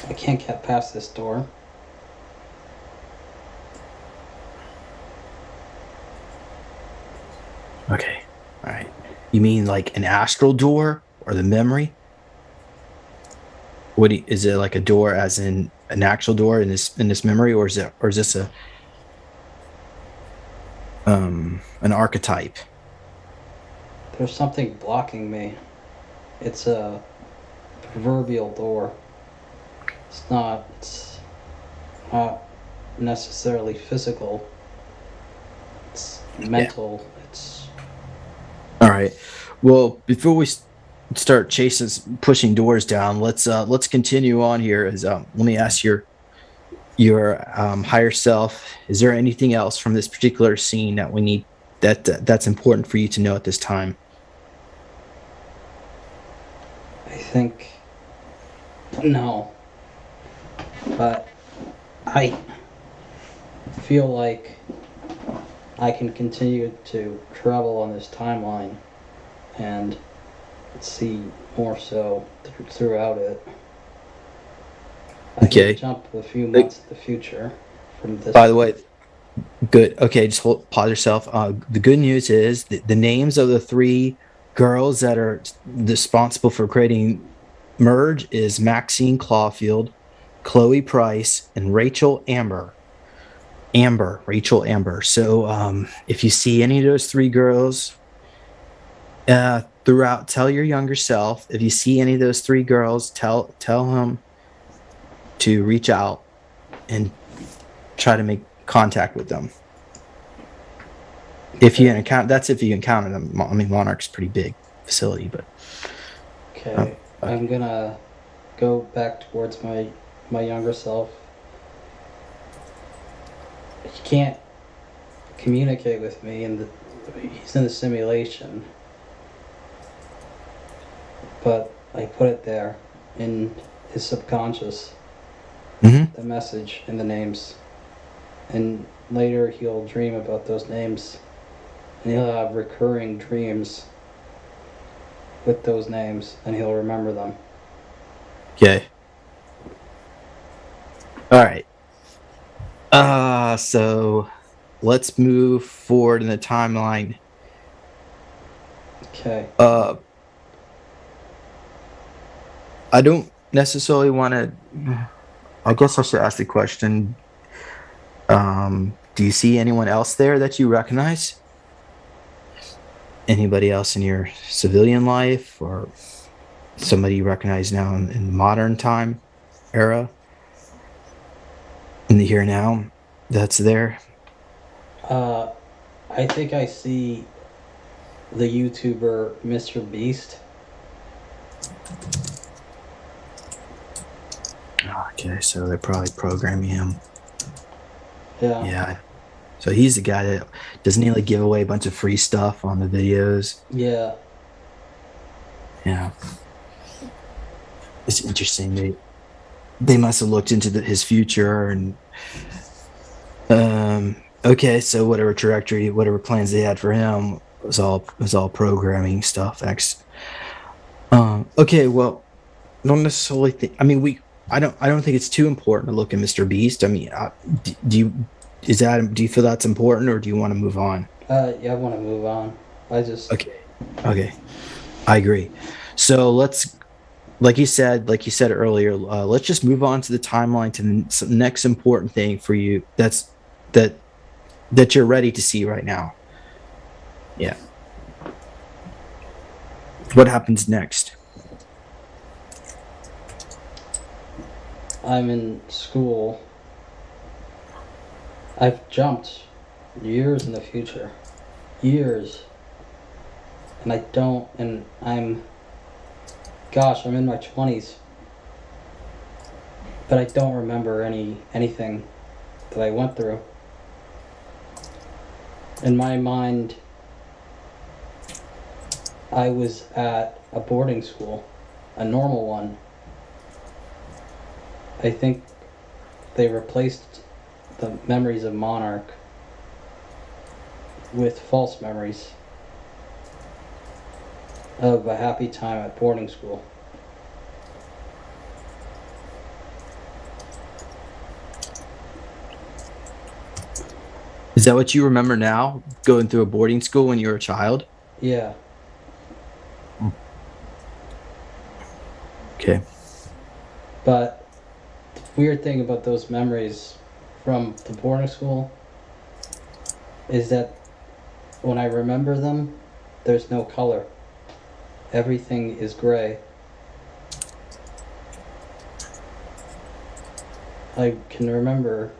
B: I can't get past this door.
A: Okay. All right. You mean like an astral door or the memory? Is it like a door as in an actual door in this memory, or is this an archetype?
B: There's something blocking me. It's a proverbial door. It's not necessarily physical. It's mental. It's
A: All right. Well, before we start pushing doors down, let's continue on here. Let me ask your higher self. Is there anything else from this particular scene that we need that's important for you to know at this time?
B: I think no. But I feel like I can continue to travel on this timeline and see more so throughout it. I
A: Okay.
B: can jump a few months in the future from this.
A: By the way, good. Okay, just pause yourself. The good news is the names of the 3 girls that are responsible for creating Merge is Maxine Clawfield, Chloe Price, and Rachel Amber. Rachel Amber. So if you see any of those 3 girls throughout, tell your younger self. If you see any of those 3 girls, tell him to reach out and try to make contact with them. If you encounter them. I mean, Monarch's a pretty big facility, but
B: Okay, I'm gonna go back towards my my younger self. He can't communicate with me, and he's in the simulation. But I put it there in his subconscious,
A: Mm-hmm.
B: the message and the names. And later he'll dream about those names, and he'll have recurring dreams with those names, and he'll remember them.
A: Okay. All right. So let's move forward in the timeline.
B: Okay.
A: I don't necessarily want to. I guess I should ask the question. Do you see anyone else there that you recognize? Anybody else in your civilian life, or somebody you recognize now in modern time era, in the here and now, that's there?
B: I think I see the YouTuber Mr. Beast.
A: Okay, so they're probably programming him.
B: Yeah.
A: Yeah. So he's the guy that doesn't he like give away a bunch of free stuff on the videos?
B: Yeah.
A: Yeah. It's interesting. They must have looked into his future and okay, so whatever trajectory, whatever plans they had for him was all programming stuff. Okay, well, I don't necessarily think. I mean, I don't think it's too important to look at Mr. Beast. I mean, do you feel that's important, or do you want to move on?
B: Yeah, I want to move on.
A: Okay, I agree. So like you said earlier, let's just move on to the timeline to the next important thing for you. That you're ready to see right now. Yeah. What happens next?
B: I'm in school. I've jumped years in the future. Years. And I'm in my 20s. But I don't remember anything that I went through. In my mind, I was at a boarding school, a normal one. I think they replaced the memories of Monarch with false memories of a happy time at boarding school.
A: Is that what you remember now, going through a boarding school when you were a child?
B: Yeah.
A: Okay.
B: But the weird thing about those memories from the boarding school is that when I remember them, there's no color. Everything is gray. I can remember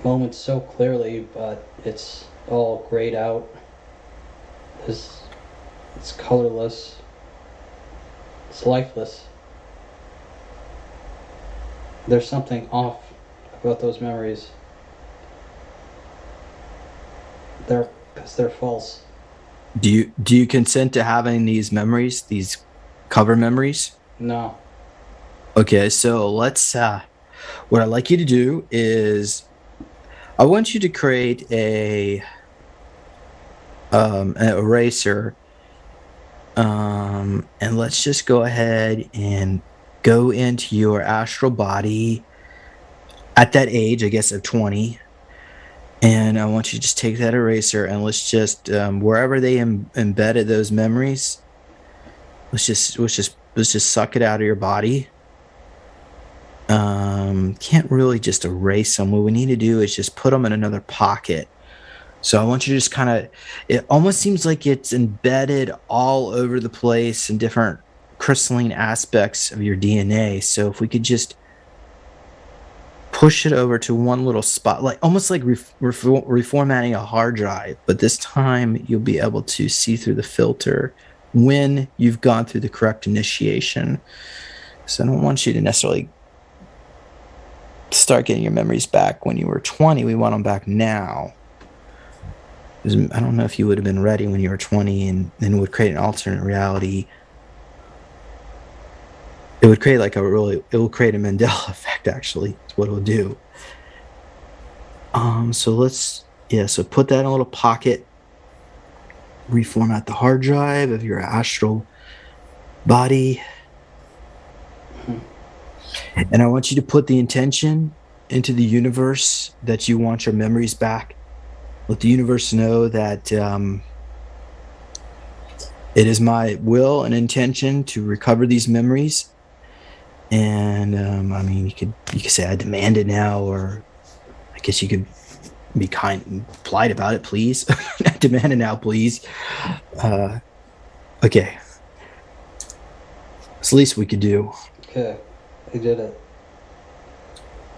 B: moments so clearly, but it's all grayed out. It's colorless. It's lifeless. There's something off about those memories. Because they're false.
A: Do you consent to having these memories, these cover memories?
B: No.
A: Okay, so let's what I'd like you to do is I want you to create an eraser, and let's just go ahead and go into your astral body at that age, I guess, of 20. And I want you to just take that eraser and let's just wherever they embedded those memories, let's just suck it out of your body. Can't really just erase them. What we need to do is just put them in another pocket. So I want you to just it almost seems like it's embedded all over the place in different crystalline aspects of your DNA. So if we could just push it over to one little spot, like almost like reformatting a hard drive, but this time you'll be able to see through the filter when you've gone through the correct initiation. So I don't want you to necessarily start getting your memories back when you were 20. We want them back now. 'Cause I don't know if you would have been ready when you were 20 and then would create an alternate reality. It would create like it will create a Mandela effect, actually. It's what it'll do. So put that in a little pocket, reformat the hard drive of your astral body. And I want you to put the intention into the universe that you want your memories back. Let the universe know that it is my will and intention to recover these memories. And I mean, you could say I demand it now, or I guess you could be kind and polite about it, please. I demand it now, please. Okay. It's the least we could do.
B: Okay, I did it.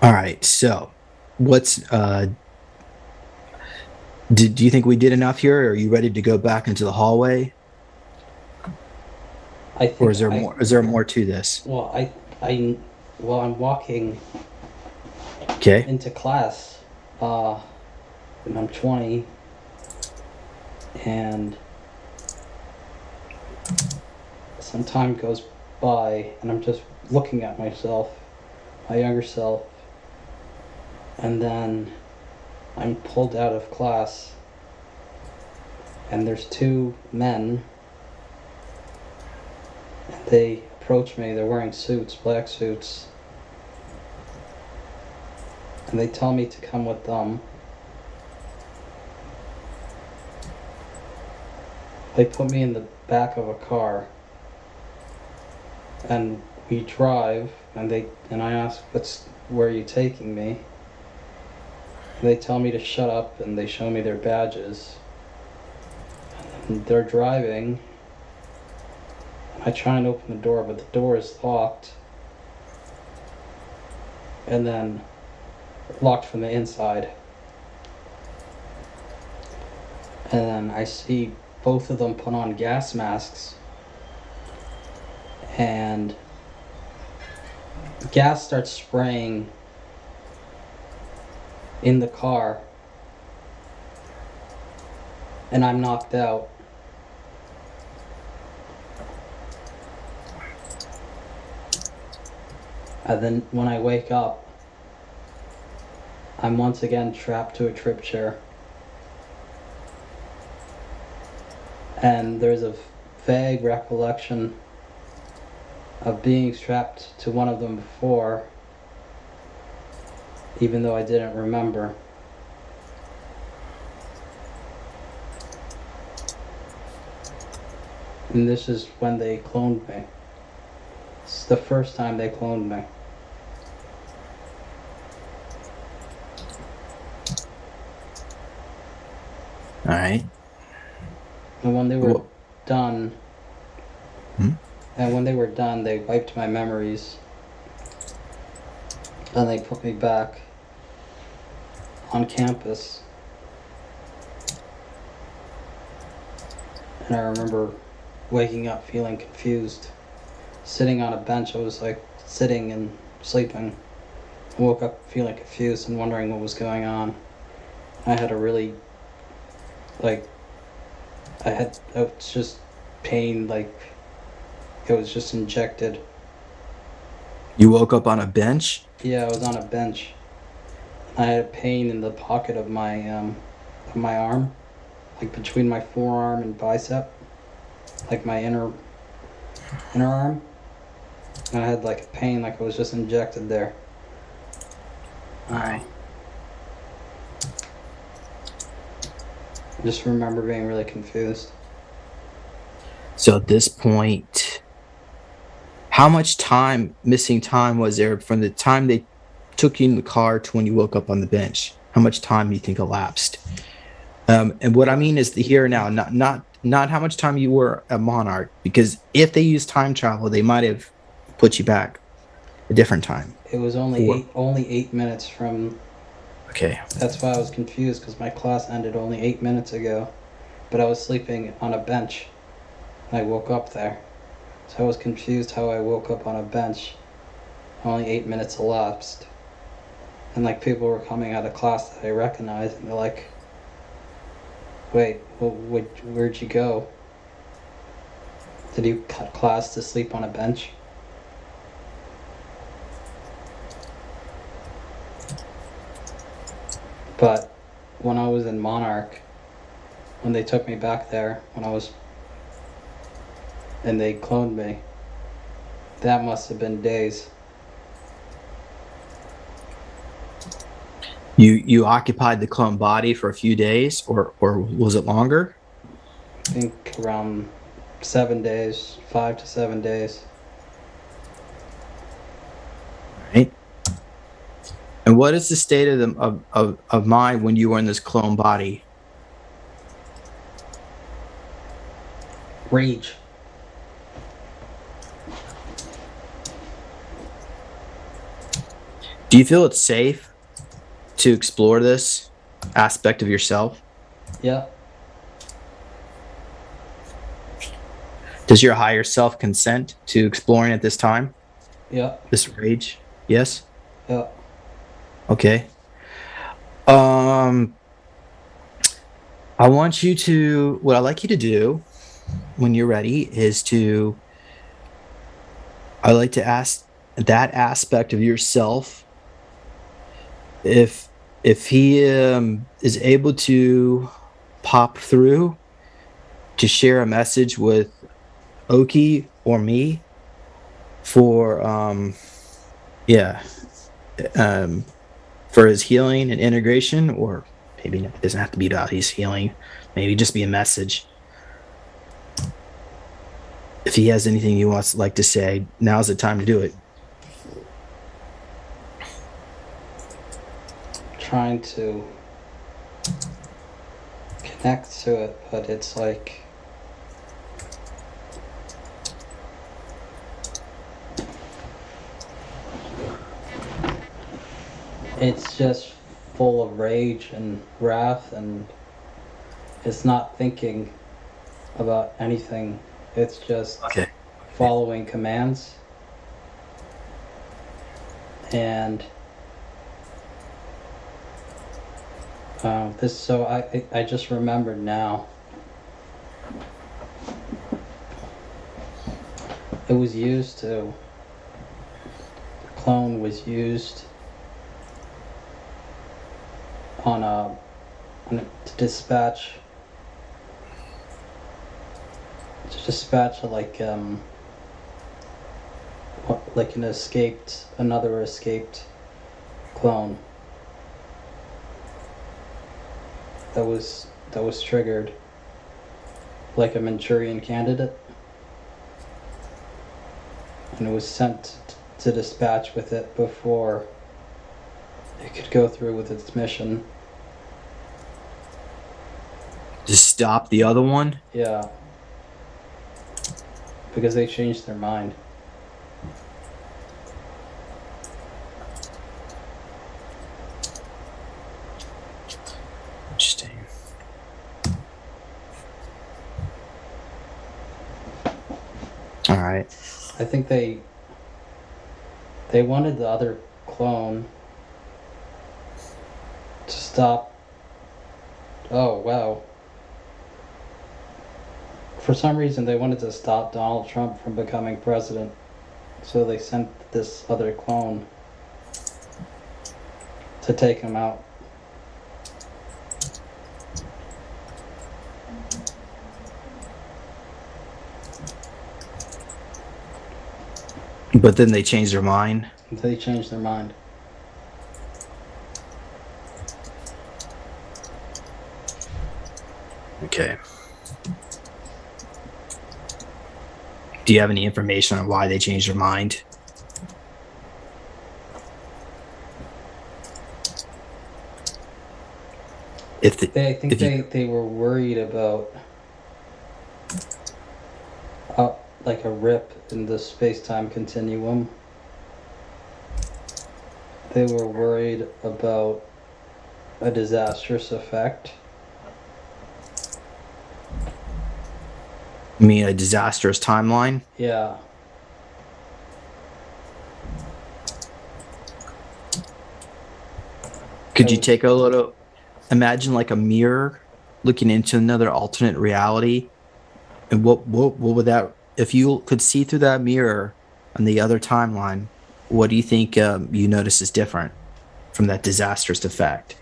A: All right. So, what's do you think we did enough here? Or are you ready to go back into the hallway,
B: I think.
A: or is there more? Is there more to this?
B: Well, I'm walking
A: Okay.
B: into class, and I'm 20, and some time goes by, and I'm just looking at myself, my younger self, and then I'm pulled out of class, and there's two men, and they approach me. They're wearing suits, black suits, and they tell me to come with them. They put me in the back of a car, and we drive, and I ask, where are you taking me? And they tell me to shut up, and they show me their badges. And they're driving. I try and open the door, but the door is locked. And then locked from the inside. And then I see both of them put on gas masks. And gas starts spraying in the car. And I'm knocked out. And then when I wake up, I'm once again trapped to a trip chair. And there's a vague recollection of being strapped to one of them before, even though I didn't remember. And this is when they cloned me. It's the first time they cloned me.
A: All right.
B: And when they were
A: Wha-
B: done,
A: Hmm?
B: they wiped my memories. And they put me back on campus. And I remember waking up feeling confused. Sitting on a bench, I was like sitting and sleeping. I woke up feeling confused and wondering what was going on. I had a really, it was just pain, like it was just injected.
A: You woke up on a bench?
B: Yeah, I was on a bench. I had a pain in the pocket of my arm, like between my forearm and bicep, like my inner arm. And I had like a pain, like it was just injected there.
A: Alright.
B: I just remember being really confused.
A: So at this point, how much missing time was there from the time they took you in the car to when you woke up on the bench? How much time do you think elapsed? And what I mean is the here and now, not how much time you were a Monarch, because if they used time travel, they might have put you back a different time.
B: It was only 8 minutes from.
A: Okay.
B: That's why I was confused, because my class ended only 8 minutes ago, but I was sleeping on a bench. And I woke up there, So I was confused how I woke up on a bench. Only 8 minutes elapsed. And like people were coming out of class that I recognized, and they're like, wait, where'd you go? Did you cut class to sleep on a bench? But when I was in Monarch, when they took me back there, and they cloned me, that must have been days.
A: You occupied the clone body for a few days, or was it longer?
B: I think around 7 days, 5 to 7 days.
A: Right. And what is the state of mind when you were in this clone body?
B: Rage.
A: Do you feel it's safe to explore this aspect of yourself?
B: Yeah.
A: Does your higher self consent to exploring at this time?
B: Yeah.
A: This rage? Yes?
B: Yeah.
A: Okay. I want you to, what I'd like you to do when you're ready is to, I like to ask that aspect of yourself if he is able to pop through to share a message with Oki or me for for his healing and integration, or maybe it doesn't have to be about his healing, maybe just be a message. If he has anything he wants like to say, now's the time to do it.
B: Trying to connect to it, but it's like it's just full of rage and wrath, and it's not thinking about anything. It's just
A: Okay.
B: following commands. And I just remembered now. It was used to, the clone was used to dispatch another escaped clone that was triggered, like a Manchurian candidate, and it was sent to dispatch with it before it could go through with its mission.
A: To stop the other one?
B: Yeah. Because they changed their mind.
A: Interesting. All right.
B: I think they wanted the other clone to stop. Oh, wow. For some reason, they wanted to stop Donald Trump from becoming president. So they sent this other clone to take him out.
A: But then they changed their mind.
B: They changed their mind.
A: Okay. Do you have any information on why they changed their mind?
B: I think they were worried about like a rip in the space-time continuum. They were worried about a disastrous effect.
A: I mean, a disastrous timeline.
B: Yeah.
A: Could you take a little, imagine like a mirror looking into another alternate reality? And what would that, if you could see through that mirror on the other timeline, what do you think you notice is different from that disastrous effect?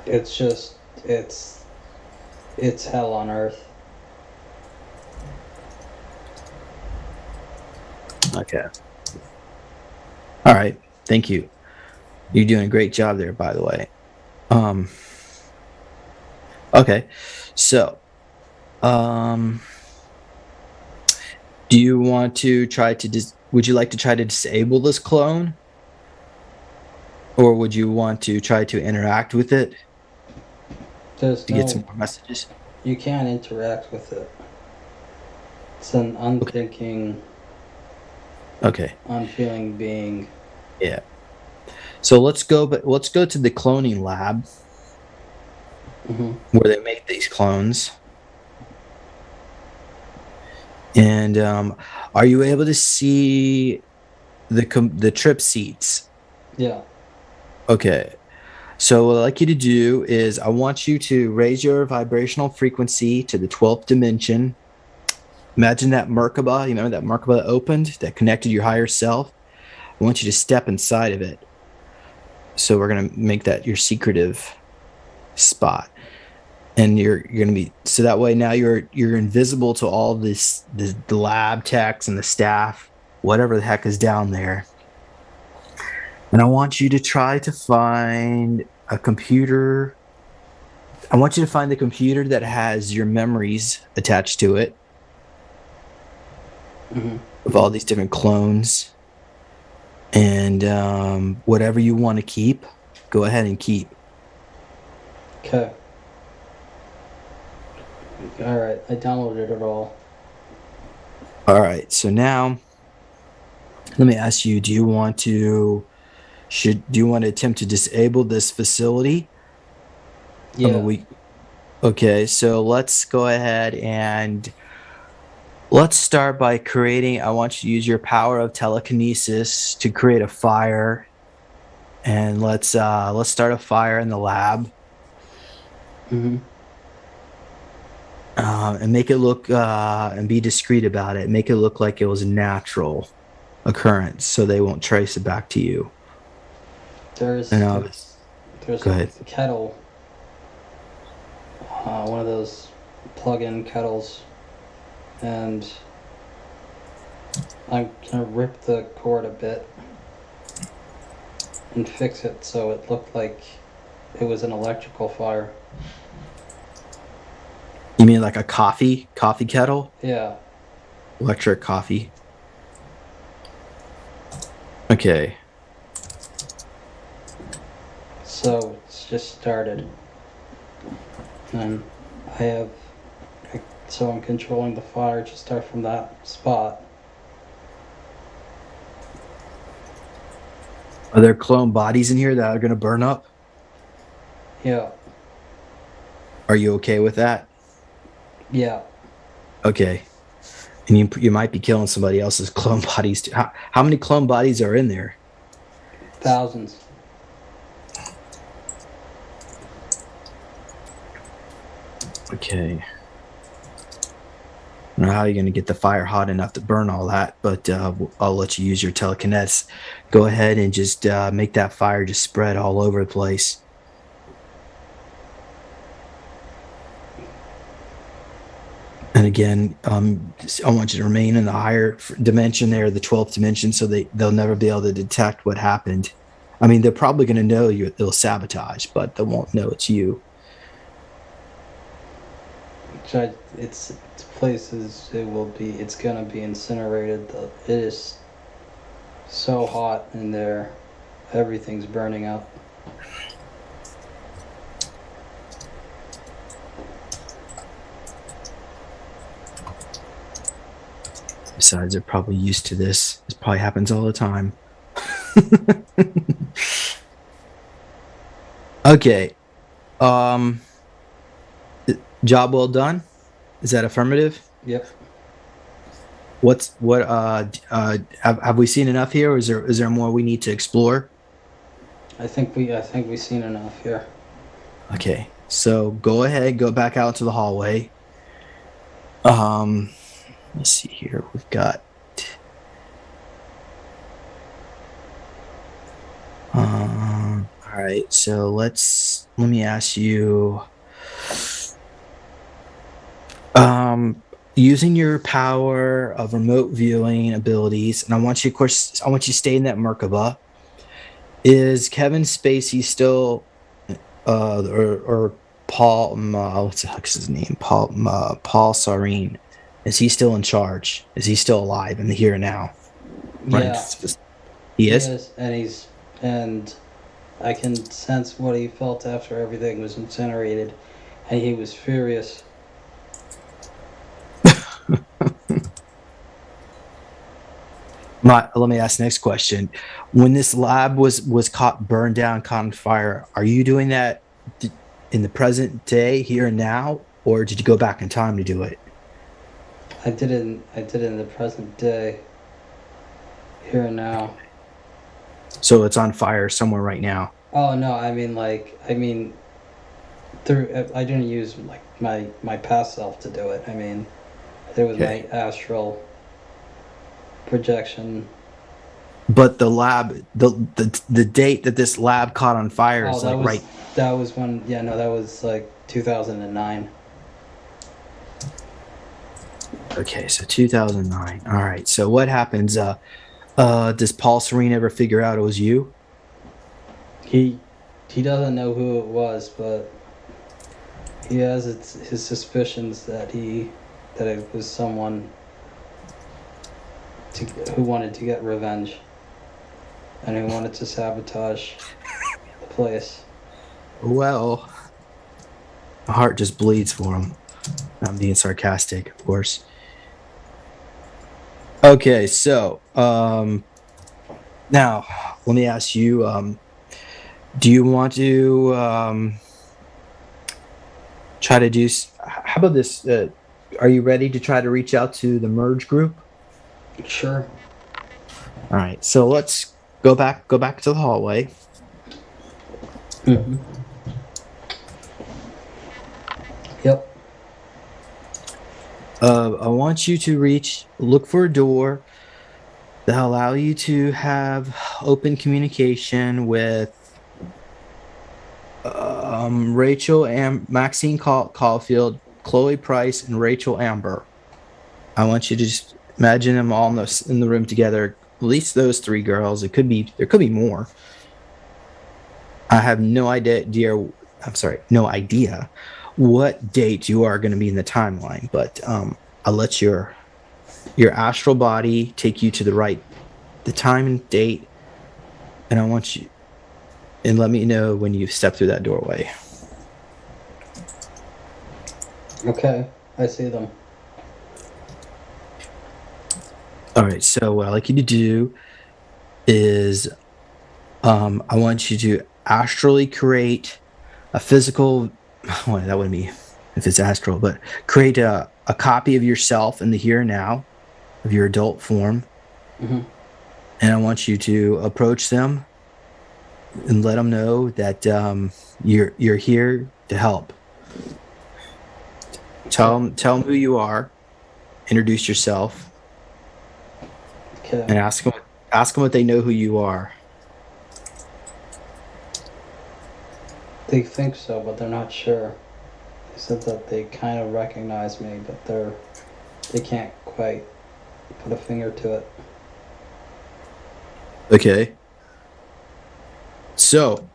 B: It's just it's hell on earth.
A: Okay. All right. Thank you. You're doing a great job there, by the way. Um, okay. So, um, do you want to try to would you like to try to disable this clone? Or would you want to try to interact with it
B: There's
A: to get some more messages?
B: you can't interact with it. It's an unthinking,
A: Okay.
B: unfeeling being.
A: Yeah. So let's go to the cloning lab
B: Hmm.
A: where they make these clones. And are you able to see the trip seats?
B: Yeah.
A: Okay. So what I'd like you to do is I want you to raise your vibrational frequency to the 12th dimension. Imagine that Merkaba. You remember that Merkaba that opened, that connected your higher self? I want you to step inside of it. So we're going to make that your secretive spot. And you're going to be, so that way now you're invisible to all this, the lab techs and the staff, whatever the heck is down there. And I want you to try to find a computer. I want you to find the computer that has your memories attached to it
B: Hmm.
A: of all these different clones. And whatever you want to keep, go ahead and keep.
B: Okay. All right. I downloaded it all.
A: All right. So now let me ask you, do you want to attempt to disable this facility?
B: Yeah.
A: Okay, so let's go ahead and let's start by creating. I want you to use your power of telekinesis to create a fire, and let's start a fire in the lab,
B: Hmm.
A: and make it look and be discreet about it. Make it look like it was a natural occurrence, so they won't trace it back to you.
B: There's
A: And
B: there's
A: go
B: a
A: ahead.
B: kettle, one of those plug-in kettles, and I'm gonna rip the cord a bit and fix it so it looked like it was an electrical fire.
A: You mean like a coffee kettle,
B: Yeah.
A: electric coffee? Okay.
B: So it's just started, and so I'm controlling the fire to start from that spot.
A: Are there clone bodies in here that are going to burn up?
B: Yeah.
A: Are you okay with that?
B: Yeah.
A: Okay. And you might be killing somebody else's clone bodies too. How many clone bodies are in there?
B: Thousands.
A: Okay. I don't know how you're going to get the fire hot enough to burn all that, but I'll let you use your telekinesis. Go ahead and just make that fire just spread all over the place. And again, I want you to remain in the higher dimension there, the 12th dimension, so they'll never be able to detect what happened. I mean, they're probably going to know they'll sabotage, but they won't know it's you.
B: It's places it's gonna be incinerated. It is so hot in there. Everything's burning up.
A: Besides, they're probably used to this. This probably happens all the time. Okay. Um, job well done. Is that affirmative?
B: Yep.
A: Have we seen enough here, or is there more we need to explore?
B: I think we've seen enough here.
A: Okay. So go ahead, go back out to the hallway. Um, let's see here. We've got all right, so let me ask you, using your power of remote viewing abilities, and I want you, of course, I want you to stay in that Merkaba. Is Kevin Spacey still, or Paul, what's the heck's his name? Paul Sareen. Is he still in charge? Is he still alive in the here and now? Right.
B: Yeah,
A: He
B: he
A: is?
B: is, and I can sense what he felt after everything was incinerated, and he was furious.
A: Let me ask the next question. When this lab was caught, burned down, caught on fire, are you doing that in the present day, here and now, or did you go back in time to do it?
B: I did it in the present day, here and now.
A: So it's on fire somewhere right now.
B: Oh no, I mean, through I didn't use like my past self to do it. I mean, there was
A: Okay.
B: my astral projection.
A: But the lab, the date that this lab caught on fire
B: Oh,
A: is like right.
B: that was when, yeah, no, that was like 2009.
A: Okay, so 2009. All right. So what happens? Does Paul Serene ever figure out it was you?
B: He he doesn't know who it was, but he has his suspicions that it was someone who wanted to get revenge and who wanted to sabotage the place.
A: Well, my heart just bleeds for him. I'm being sarcastic, of course. Okay, so now let me ask you: do you want to try to do? How about this? Are you ready to try to reach out to the merge group?
B: Sure.
A: All right, so let's go back to the hallway.
B: Mm-hmm. Yep.
A: I want you to look for a door that allow you to have open communication with Rachel and Maxine Caulfield, Chloe Price, and Rachel Amber. I want you to just imagine them all in the room together. At least those three girls. There could be more. I have no idea, dear. I'm sorry, no idea what date you are going to be in the timeline, but I'll let your astral body take you to the time and date, and I want you, and let me know when you step through that doorway.
B: Okay. I see them.
A: All right. So what I like you to do is, I want you to astrally create a physical. Well, that wouldn't be if it's astral, but create a copy of yourself in the here and now of your adult form,
B: Mm-hmm.
A: and I want you to approach them and let them know that you're here to help. Tell them who you are. Introduce yourself
B: Okay.
A: and ask them if they know who you are.
B: They think so, but they're not sure. They said that they kind of recognize me, but they can't quite put a finger to it.
A: Okay. So,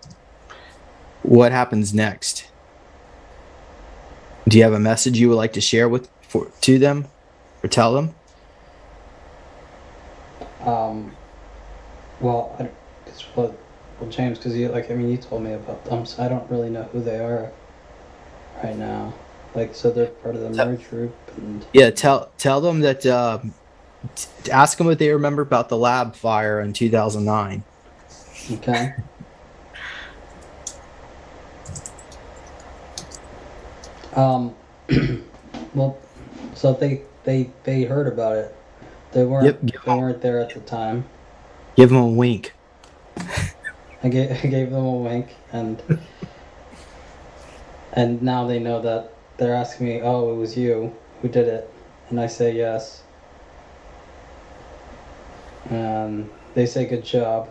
A: what happens next? Do you have a message you would like to share to them, or tell them?
B: Well, well, James, because you told me about them, so I don't really know who they are right now. Like, so they're part of the merge group, and
A: Yeah, tell them that. Ask them what they remember about the lab fire in 2009.
B: okay. Um, well, so they heard about it. They weren't
A: Yep.
B: they weren't there at the time.
A: Give them a wink.
B: I gave them a wink, and now they know that they're asking me, "Oh, it was you who did it," and I say yes. And they say good job.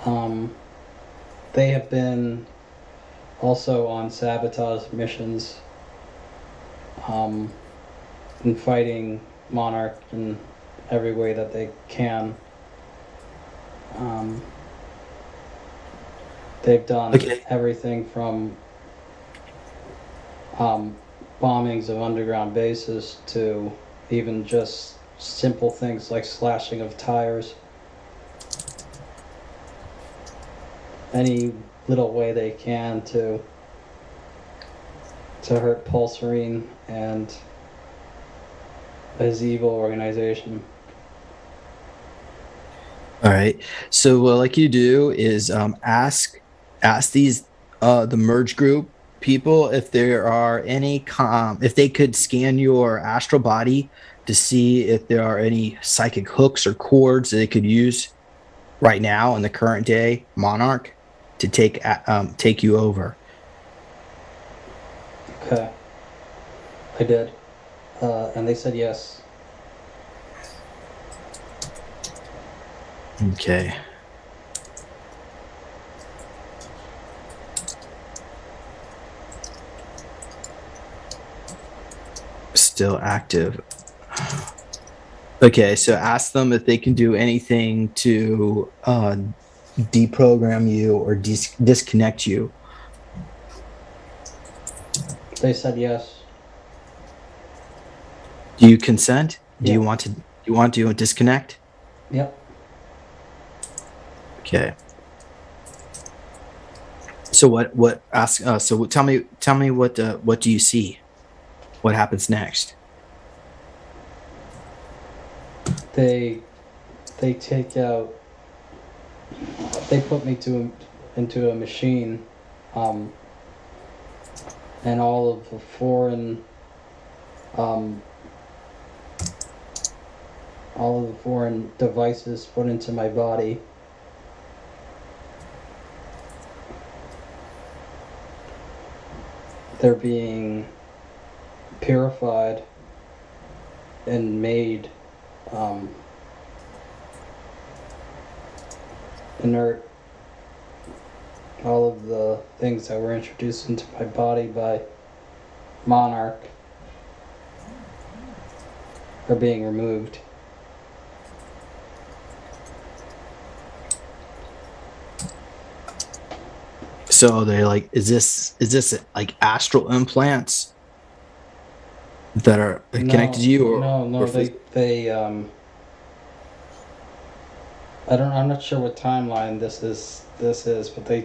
B: Um, they have been also on sabotage missions, um, and fighting Monarch in every way that they can. Um, they've done
A: Okay.
B: everything from bombings of underground bases to even just simple things like slashing of tires. Any little way they can to hurt Pulsarine and his evil organization.
A: All right. So what I'd like you to do is ask these the merge group people if there are any if they could scan your astral body to see if there are any psychic hooks or cords that they could use right now in the current day Monarch to take you over.
B: Okay, I did, and they said yes.
A: Okay. Still active. Okay, so ask them if they can do anything to deprogram you or disconnect you.
B: They said yes.
A: Do you consent? Do
B: Yeah.
A: you want to? Do you want to disconnect?
B: Yep.
A: Okay. So what? Ask. So tell me what do you see? What happens next?
B: They take out. They put me into a machine, and all of the um, foreign devices put into my body. They're being purified and made inert. All of the things that were introduced into my body by Monarch are being removed.
A: So they're like, is this like astral implants that are connected to you, or
B: no,
A: or
B: they I'm not sure what timeline this is, but they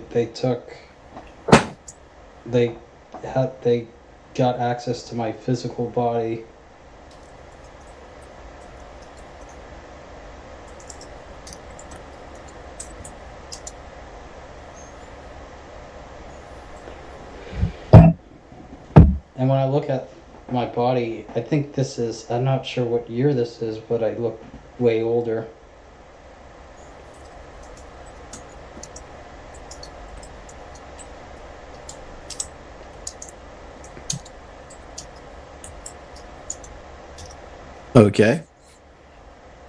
B: got access to my physical body. And when I look at my body, I think I'm not sure what year this is, but I look way older.
A: Okay.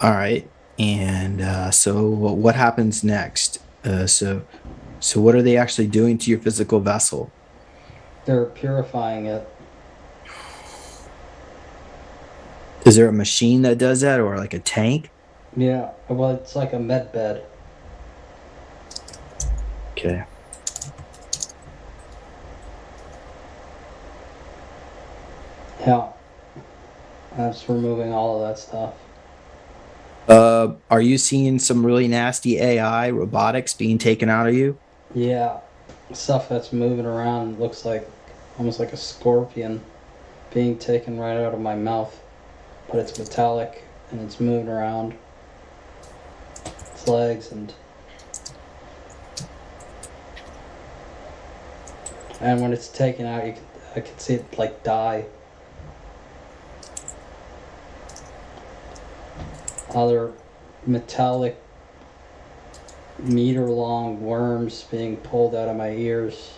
A: All right. And so what happens next? So what are they actually doing to your physical vessel?
B: They're purifying it.
A: Is there a machine that does that, or like a tank?
B: Yeah, well, it's like a med bed.
A: Okay.
B: Yeah, that's removing all of that stuff.
A: Are you seeing some really nasty AI robotics being taken out of you?
B: Yeah, stuff that's moving around looks like almost like a scorpion being taken right out of my mouth, but it's metallic and it's moving around. Its legs and And when it's taken out, I can see it like die. Other metallic meter-long worms being pulled out of my ears.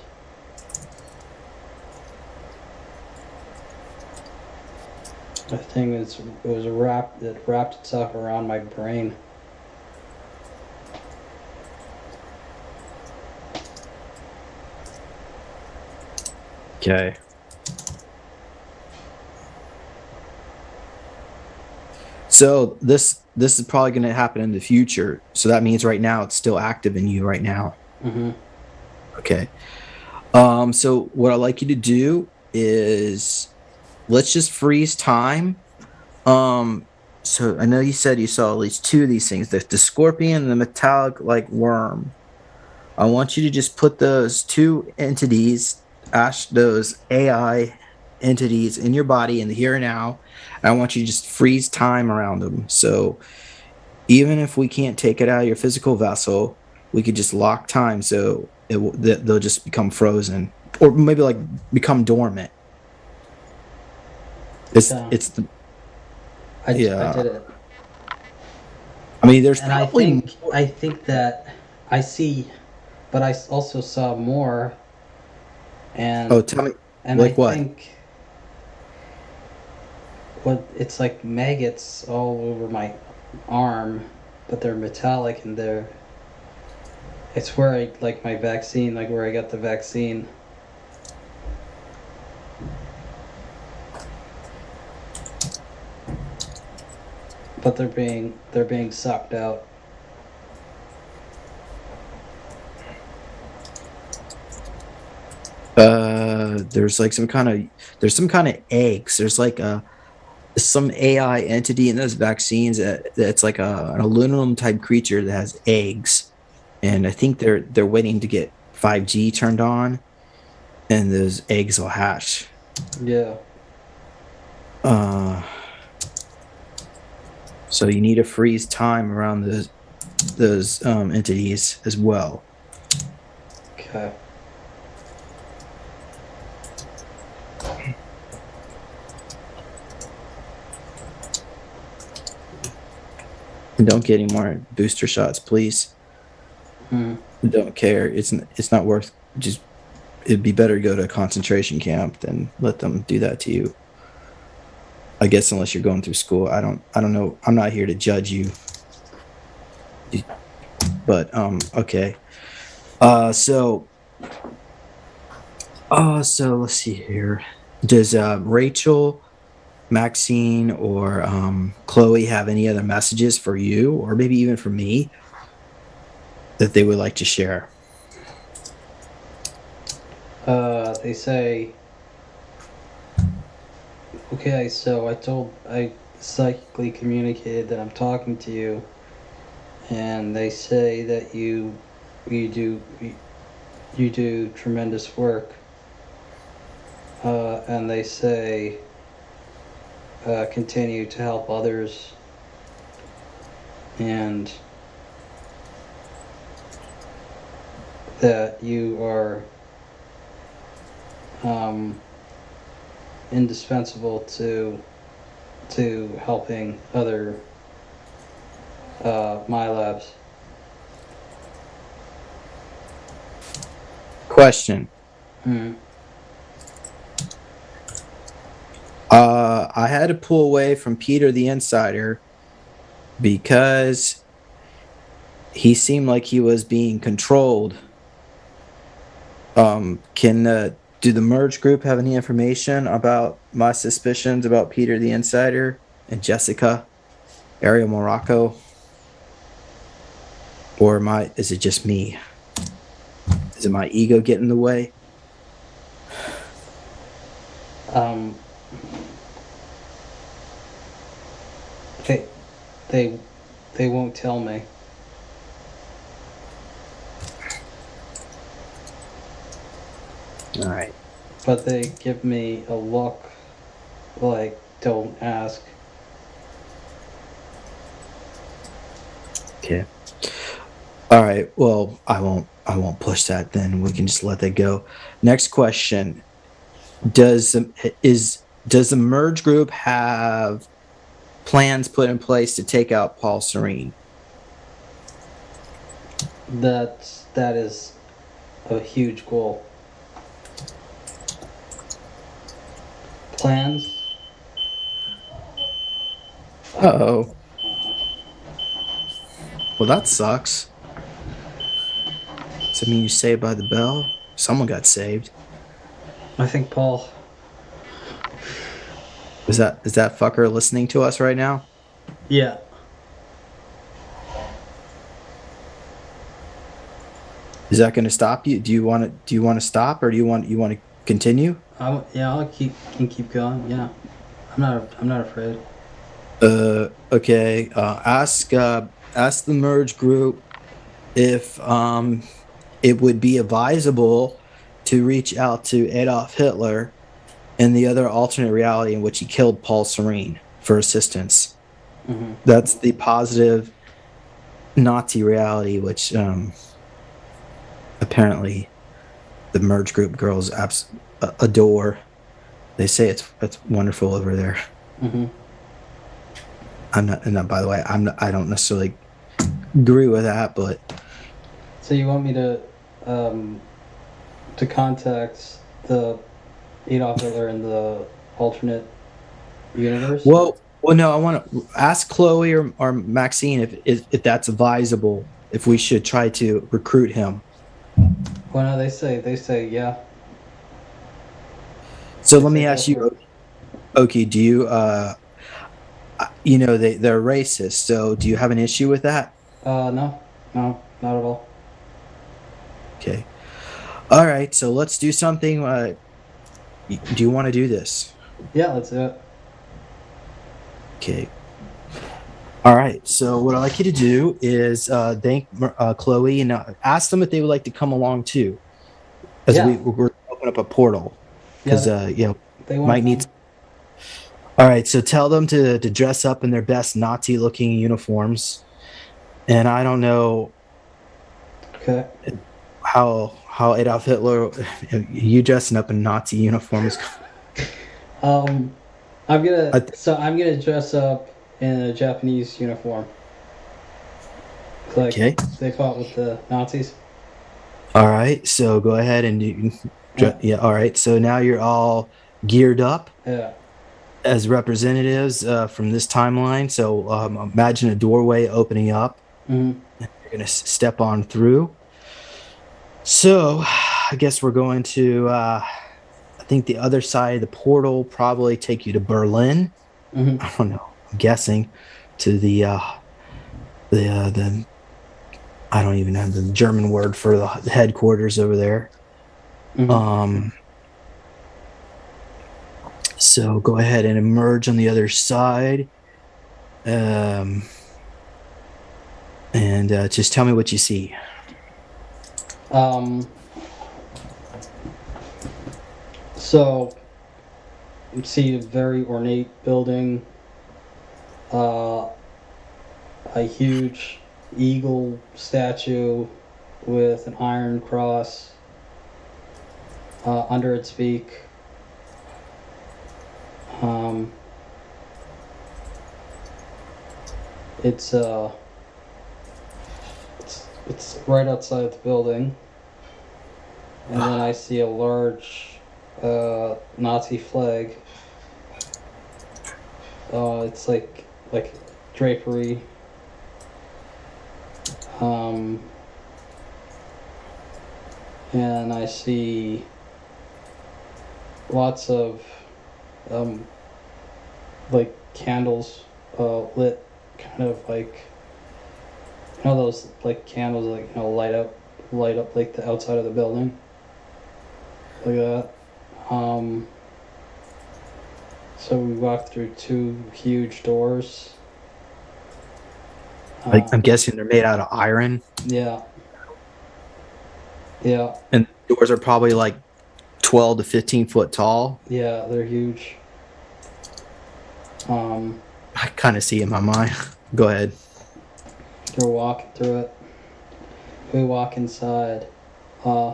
B: The thing is, it wrapped itself around my brain.
A: Okay. So this is probably going to happen in the future. So that means right now it's still active in you right now.
B: Mm-hmm.
A: Okay. So what I'd like you to do is let's just freeze time. So I know you said you saw at least two of these things, the scorpion and the metallic like worm. I want you to just put those two entities, those AI entities in your body in the here and now. And I want you to just freeze time around them. So even if we can't take it out of your physical vessel, we could just lock time so they'll just become frozen or maybe like become dormant.
B: Yeah.
A: It's the
B: I
A: yeah.
B: did it.
A: I mean, there's
B: And
A: probably
B: I think that I see, but I also saw more. And
A: oh, tell me
B: and I
A: like what?
B: think what it's like maggots all over my arm, but they're metallic and it's where I like my vaccine, like where I got the vaccine. But they're being sucked out.
A: There's like there's some kind of eggs. There's like some AI entity in those vaccines that's like an aluminum type creature that has eggs, and I think they're waiting to get 5G turned on, and those eggs will hatch.
B: Yeah.
A: Uh, so you need to freeze time around those entities as well.
B: Okay.
A: And don't get any more booster shots, please.
B: Hmm.
A: Don't care. It's not worth. Just it'd be better to go to a concentration camp than let them do that to you. I guess unless you're going through school, I don't know. I'm not here to judge you. But okay. So let's see here. Does Rachel, Maxine, or Chloe have any other messages for you, or maybe even for me, that they would like to share?
B: They say, okay, so I psychically communicated that I'm talking to you, and they say that you do tremendous work. And they say, continue to help others, and that you are indispensable to helping other MyLabs.
A: Question.
B: Mm.
A: I had to pull away from Peter the Insider because he seemed like he was being controlled. Do the merge group have any information about my suspicions about Peter the Insider and Jessica, Ariel Morocco? Or is it just me? Is it my ego getting in the way?
B: They won't tell me.
A: All right.
B: But they give me a look like, don't ask.
A: Okay. All right. Well, I I won't push that. Then we can just let that go. Next question: Does the merge group have plans put in place to take out Paul Serene?
B: That is a huge goal. Plans?
A: Oh. Well, that sucks. Does that mean you saved by the bell? Someone got saved.
B: I think Paul.
A: Is that fucker listening to us right now?
B: Yeah.
A: Is that going to stop you? Do you want to stop, or do you want to continue?
B: I'll keep going. Yeah. I'm not afraid.
A: Okay. Ask the merge group if it would be advisable to reach out to Adolf Hitler in the other alternate reality in which he killed Paul Serene for assistance.
B: Mm-hmm.
A: That's the positive Nazi reality, which apparently the merge group girls adore. They say it's wonderful over there.
B: Mm-hmm.
A: I'm not, and by the way, I don't necessarily agree with that, but
B: So you want me to contact the Adolf Hitler in the alternate universe?
A: well, no, I want to ask Chloe or Maxine if that's advisable. If we should try to recruit him.
B: Well, no, they say yeah.
A: So
B: They
A: let me
B: say
A: ask
B: go for
A: you, Oki, do you they're racist, so do you have an issue with that?
B: No, not at all.
A: Okay. All right, so let's do something. Do you want to do this?
B: Yeah, let's do it.
A: Okay. All right. So what I'd like you to do is thank Chloe and ask them if they would like to come along too, as
B: Yeah.
A: we're open up a portal because
B: Yeah, they want
A: might
B: to
A: need. All right. So tell them to dress up in their best Nazi-looking uniforms, and I don't know
B: Okay.
A: how Adolf Hitler, you dressing up in Nazi uniforms.
B: I'm gonna dress up in a Japanese uniform. Like
A: Okay.
B: they fought with the Nazis.
A: All right. So go ahead and yeah. All right. So now you're all geared up
B: Yeah.
A: as representatives from this timeline. So imagine a doorway opening up.
B: Mm-hmm.
A: You're going to step on through. So I guess we're going to, I think the other side of the portal probably take you to Berlin.
B: Mm-hmm.
A: I don't know. I'm guessing to the I don't even have the German word for the headquarters over there.
B: Mm-hmm.
A: So go ahead and emerge on the other side. And just tell me what you see.
B: So you see a very ornate building, a huge eagle statue with an iron cross under its beak. It's right outside the building, and then I see a large Nazi flag. It's like drapery. And I see lots of like candles lit, kind of like those like candles like light up like the outside of the building, like that. So we walk through two huge doors.
A: I'm guessing they're made out of iron.
B: Yeah.
A: And the doors are probably like 12 to 15 foot tall.
B: Yeah, they're huge.
A: I kind of see it in my mind. Go ahead.
B: We're walking through it. We walk inside, Uh,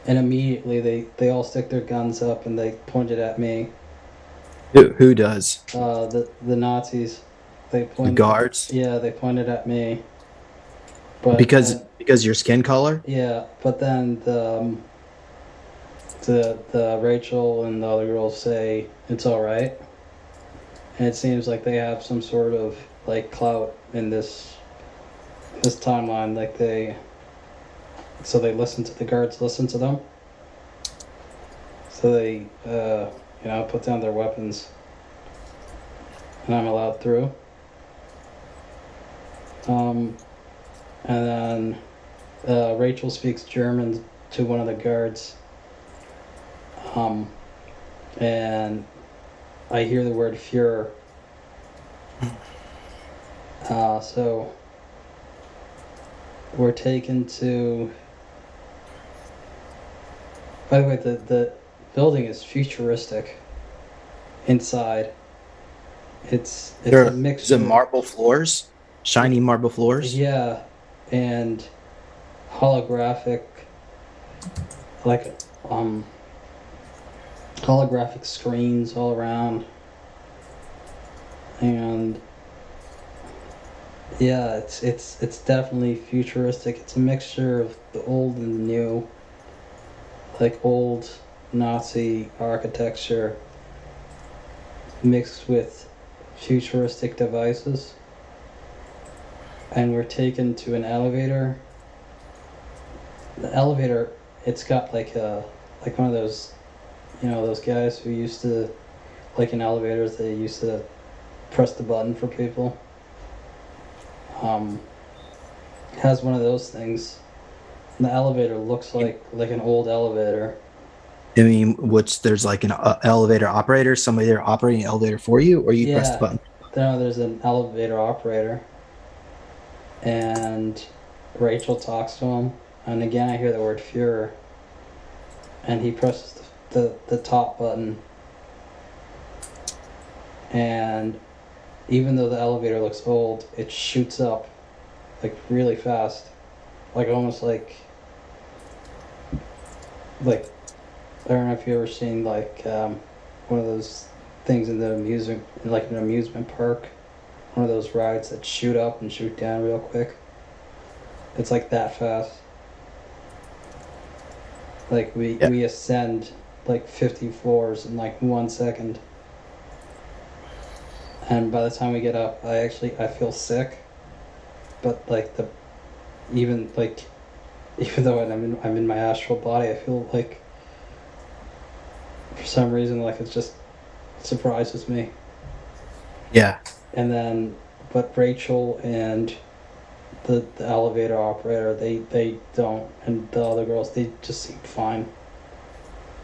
B: and immediately they all stick their guns up and they point it at me.
A: Who does?
B: The Nazis, they
A: The
B: point.
A: guards?
B: Yeah, they pointed at me. But
A: Because
B: then,
A: because your skin color?
B: yeah, but then the Rachel and the other girls say it's all right, and it seems like they have some sort of like clout in this timeline. Like they listen to the guards, listen to them, so they put down their weapons, and I'm allowed through. Um, and then Rachel speaks German to one of the guards. And I hear the word Führer. So we're taken to. By the way, the building is futuristic. Inside, it's a
A: Is
B: mixture.
A: it marble floors? Shiny marble floors?
B: Yeah, and holographic, like holographic screens all around, and yeah, it's definitely futuristic. It's a mixture of the old and the new, like old Nazi architecture mixed with futuristic devices. And we're taken to an elevator. The elevator, it's got like one of those, those guys who used to, like in elevators, they used to press the button for people. It has one of those things. And the elevator looks like an old elevator.
A: I mean, there's like an elevator operator, somebody there operating an elevator for you, or you press the
B: Yeah,
A: button?
B: there's an elevator operator. And Rachel talks to him, and again I hear the word Führer, and he presses the top button, and even though the elevator looks old, it shoots up like really fast, like almost like I don't know if you ever seen like one of those things in like an amusement park, one of those rides that shoot up and shoot down real quick. It's like that fast. Like
A: Yeah.
B: we ascend like 50 floors in like 1 second. And by the time we get up, I feel sick. But like even though I'm in my astral body, I feel like for some reason like it just surprises me.
A: Yeah.
B: And then but Rachel and the elevator operator, they don't, and the other girls, they just seem fine.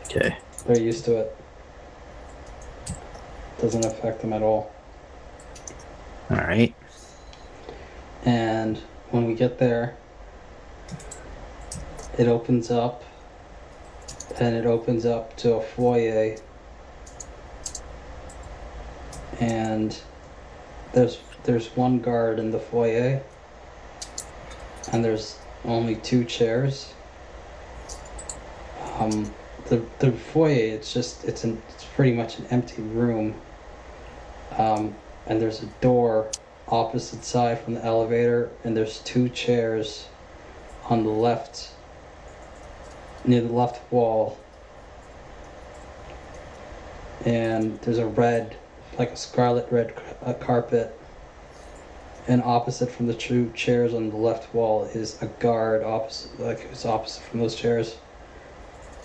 A: Okay.
B: They're used to it. Doesn't affect them at all.
A: All right.
B: And when we get there, it opens up, and it opens up to a foyer, and there's one guard in the foyer, and there's only 2 chairs. The foyer, it's pretty much an empty room. And there's a door opposite side from the elevator, and there's 2 chairs on the left, near the left wall. And there's like a scarlet red carpet. And opposite from the 2 chairs on the left wall is a guard who's opposite from those chairs.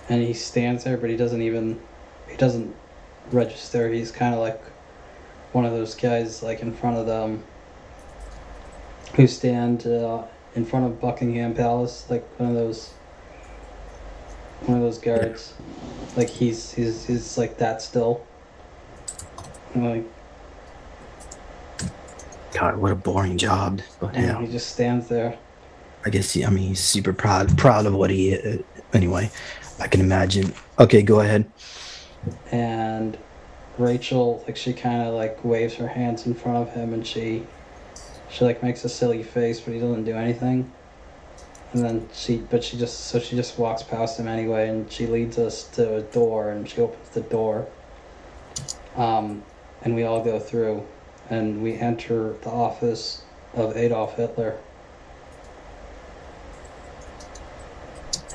B: And he stands there, but he doesn't register. He's kind of like one of those guys like in front of them who stand in front of Buckingham Palace, like one of those guards. Like he's like that still. And like,
A: God, what a boring job. But yeah,
B: he just stands there.
A: I guess he's super proud of what he is. Anyway, I can imagine. Okay, go ahead.
B: And Rachel, like, she kind of like waves her hands in front of him, and she like makes a silly face, but he doesn't do anything. And then she just walks past him anyway, and she leads us to a door, and she opens the door. And we all go through, and we enter the office of Adolf Hitler.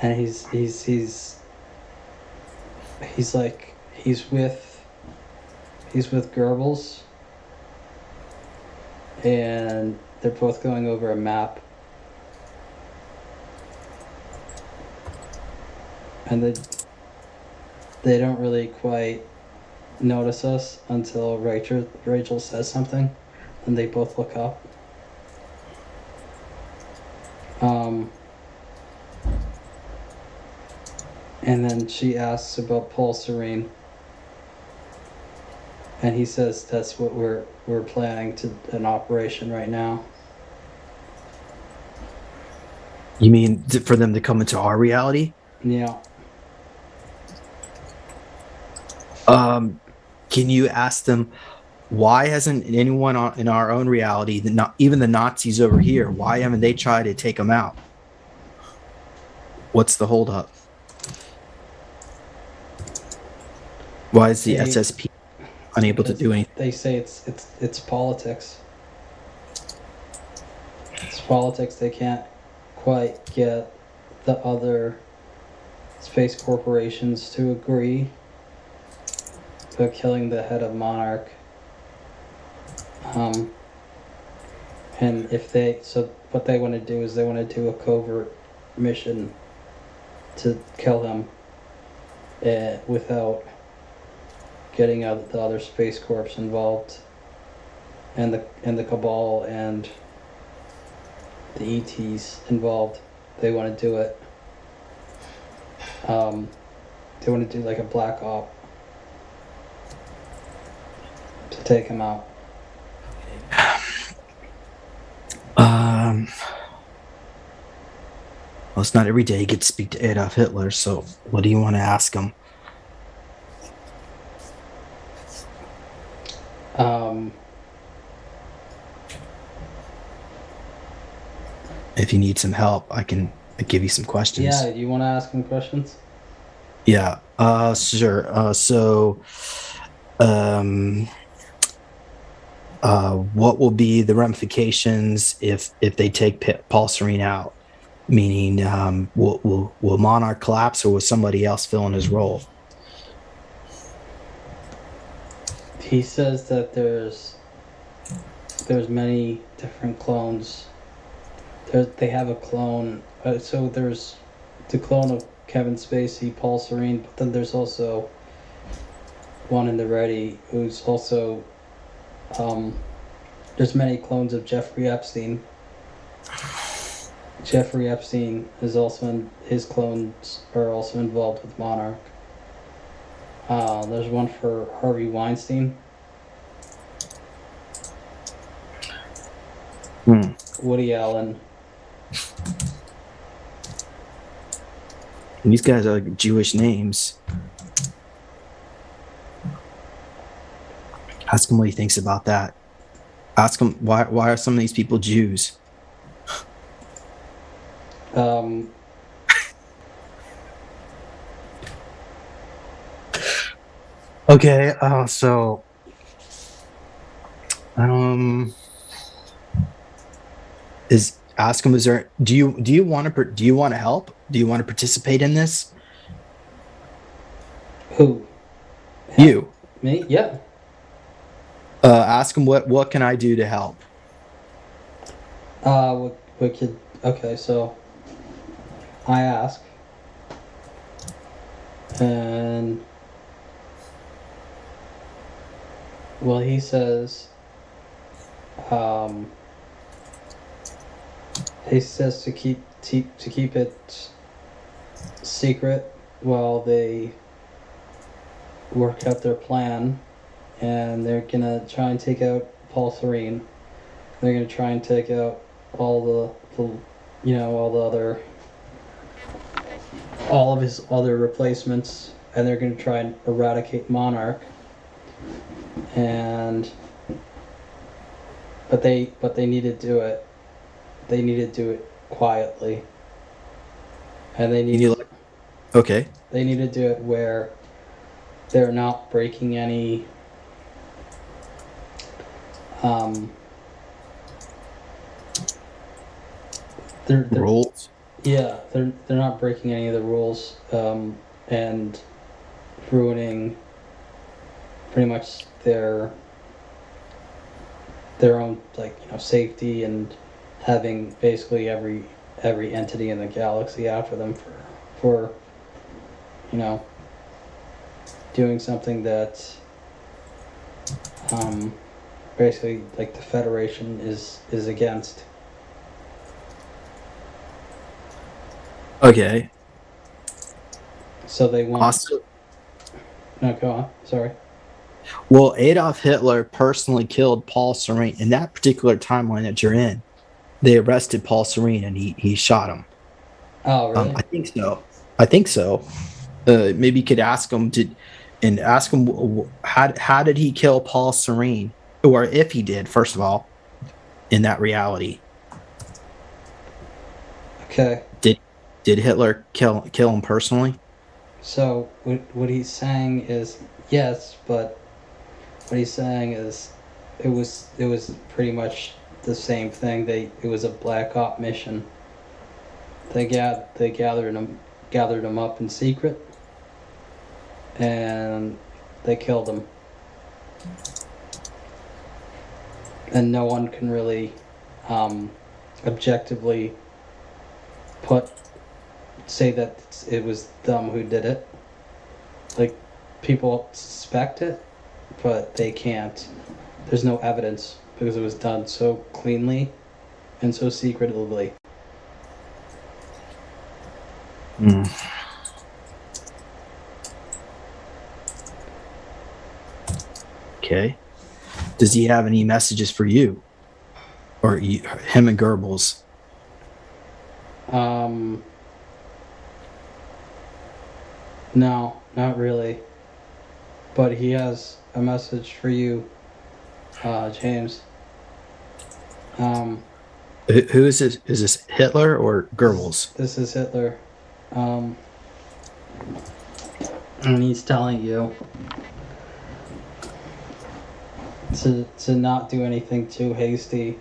B: And he's with Goebbels, and they're both going over a map. And they don't really quite notice us until Rachel says something, and they both look up. And then she asks about Paul Serene, and he says that's what we're planning to an operation right now.
A: You mean for them to come into our reality?
B: Yeah.
A: Can you ask them, why hasn't anyone in our own reality, even the Nazis over here, why haven't they tried to take them out? What's the holdup? Why is the SSP unable to do anything?
B: They say it's politics. It's politics. They can't quite get the other space corporations to agree about killing the head of Monarch. And what they want to do is they want to do a covert mission to kill him without getting the other space corps involved, and the Cabal and the ETs involved. They want to do it. They want to do like a black op to take him out.
A: Well, it's not every day you get to speak to Adolf Hitler, so what do you want to ask him? If you need some help, I can give you some questions.
B: Yeah, do you want to ask him questions?
A: Yeah, sure. What will be the ramifications if they take Paul Serene out? Meaning, will Monarch collapse, or will somebody else fill in his role?
B: He says that there's many different clones. They have a clone. So there's the clone of Kevin Spacey, Paul Serene, but then there's also one in the Ready who's also. There's many clones of Jeffrey Epstein. Jeffrey Epstein is also his clones are also involved with Monarch. There's one for Harvey Weinstein. Woody Allen.
A: These guys are like Jewish names. Ask him what he thinks about that. Ask him why are some of these people Jews? Okay, so ask him, do you want to help? Do you want to participate in this?
B: Who?
A: You.
B: Me? Yeah.
A: Ask him what can I do to help?
B: Okay, so I ask, and well, he says to keep it secret while they work out their plan, and they're gonna try and take out Paul Serene. They're gonna try and take out all of his other replacements, and they're gonna try and eradicate Monarch. But they need to do it. They need to do it quietly, and they
A: You
B: need
A: need okay.
B: to do it where they're not breaking any um they're
A: Rules.
B: yeah, they're not breaking any of the rules, and ruining pretty much their own, like, safety, and having basically every entity in the galaxy after them for you know doing something that basically, like, the Federation is against.
A: Okay.
B: So they want.
A: Also,
B: No, go on. Sorry.
A: well, Adolf Hitler personally killed Paul Serene in that particular timeline that you're in. They arrested Paul Serene and he shot him.
B: Oh, really?
A: I think so. I think so. Maybe you could ask him how did he kill Paul Serene, or if he did, first of all, in that reality.
B: Okay.
A: Did Hitler kill him personally?
B: So what he's saying is yes, but what he's saying is it was pretty much the same thing. It was a black op mission. They gathered him up in secret, and they killed him. And no one can really objectively say that it was them who did it. Like, people suspect it, but they can't. There's no evidence because it was done so cleanly and so secretively.
A: Mm. Okay. Does he have any messages for you, or him and Goebbels?
B: No, not really. But he has a message for you, James.
A: Who is this? Is this Hitler or Goebbels?
B: This is Hitler. And he's telling you to not do anything too hasty,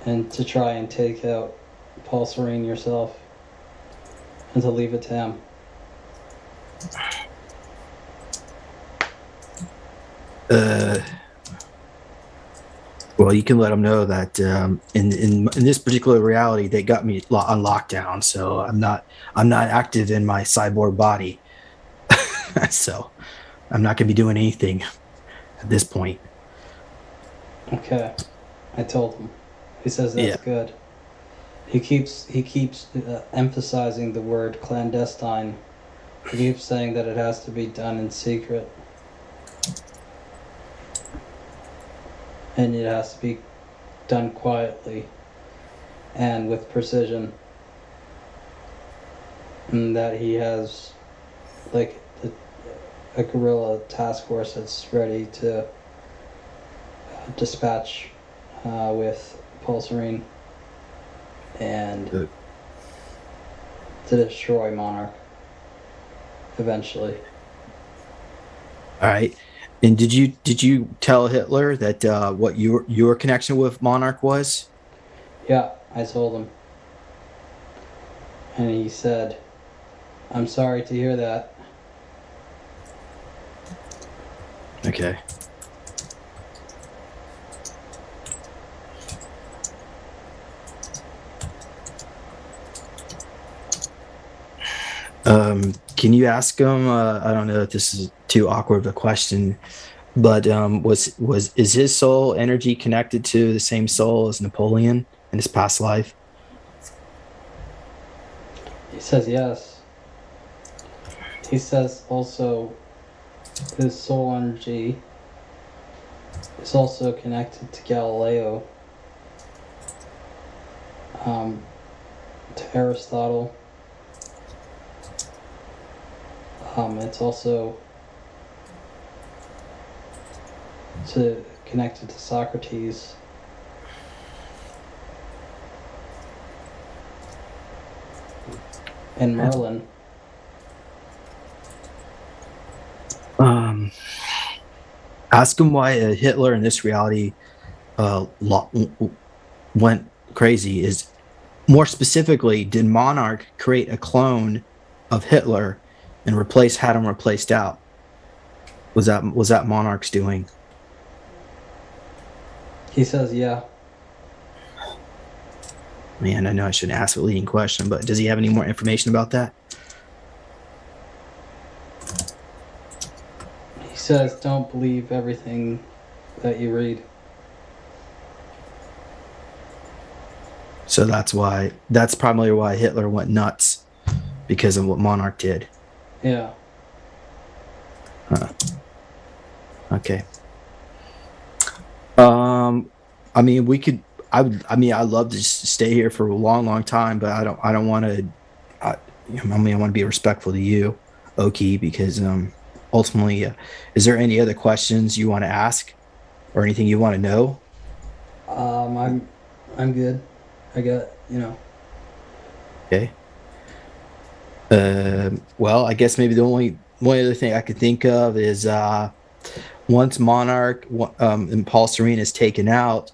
B: and to try and take out Paul Serene yourself, and to leave it to him.
A: Well, you can let them know that in this particular reality, they got me on lockdown, so I'm not active in my cyborg body, so I'm not going to be doing anything at this point.
B: Okay, I told him. He says that's good. He keeps emphasizing the word clandestine. He keeps saying that it has to be done in secret. And it has to be done quietly and with precision. And that he has, like, a guerrilla task force that's ready to dispatch with Paul Serene and to destroy Monarch eventually.
A: All right. And did you tell Hitler that what your connection with Monarch was?
B: Yeah, I told him. And he said, "I'm sorry to hear that."
A: Okay. Can you ask him? I don't know if this is too awkward of a question, but is his soul energy connected to the same soul as Napoleon in his past life?
B: He says yes. He says also his soul energy is also connected to Galileo, to Aristotle. It's also connected to Socrates. And Merlin.
A: Ask him why Hitler in this reality went crazy. Is more specifically, did Monarch create a clone of Hitler and had him replaced out? Was that Monarch's doing?
B: He says, yeah.
A: Man, I know I shouldn't ask a leading question, but does he have any more information about that?
B: He says, don't believe everything that you read.
A: So that's probably why Hitler went nuts, because of what Monarch did.
B: Yeah.
A: Okay. I mean, I'd love to stay here for a long, long time, but I don't want to. I want to be respectful to you, Oki, because ultimately, is there any other questions you want to ask, or anything you want to know?
B: I'm good. I got,
A: Okay. Well, I guess maybe the only one other thing I could think of is once Monarch and Paul Serene is taken out,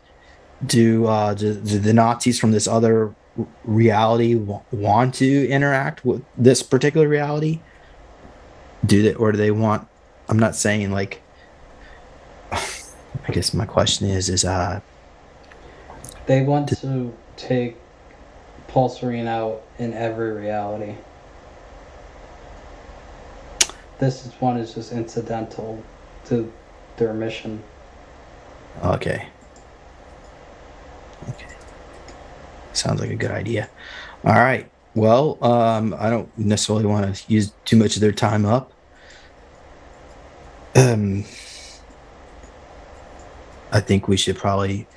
A: do the Nazis from this other reality want to interact with this particular reality? Do they want? I'm not saying like. I guess my question is
B: they want to take Paul Serene out in every reality. This one is just incidental to their mission.
A: Okay. Sounds like a good idea. All right. Well, I don't necessarily want to use too much of their time up. I think we should probably.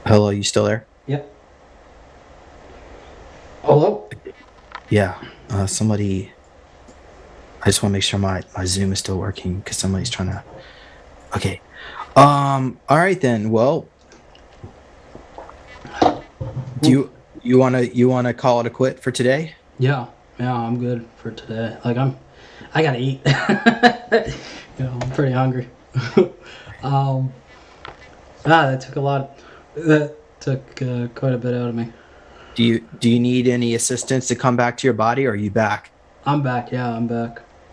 A: Hello, you still there?
B: Yep. Hello?
A: Yeah. Somebody. I just want to make sure my Zoom is still working because somebody's trying to. Okay. All right then. Well, do you want to call it a quit for today?
B: Yeah, I'm good for today. Like I gotta eat. I'm pretty hungry. That took a lot. That took quite a bit out of me.
A: Do you need any assistance to come back to your body, or are you back?
B: I'm back. Yeah, I'm back.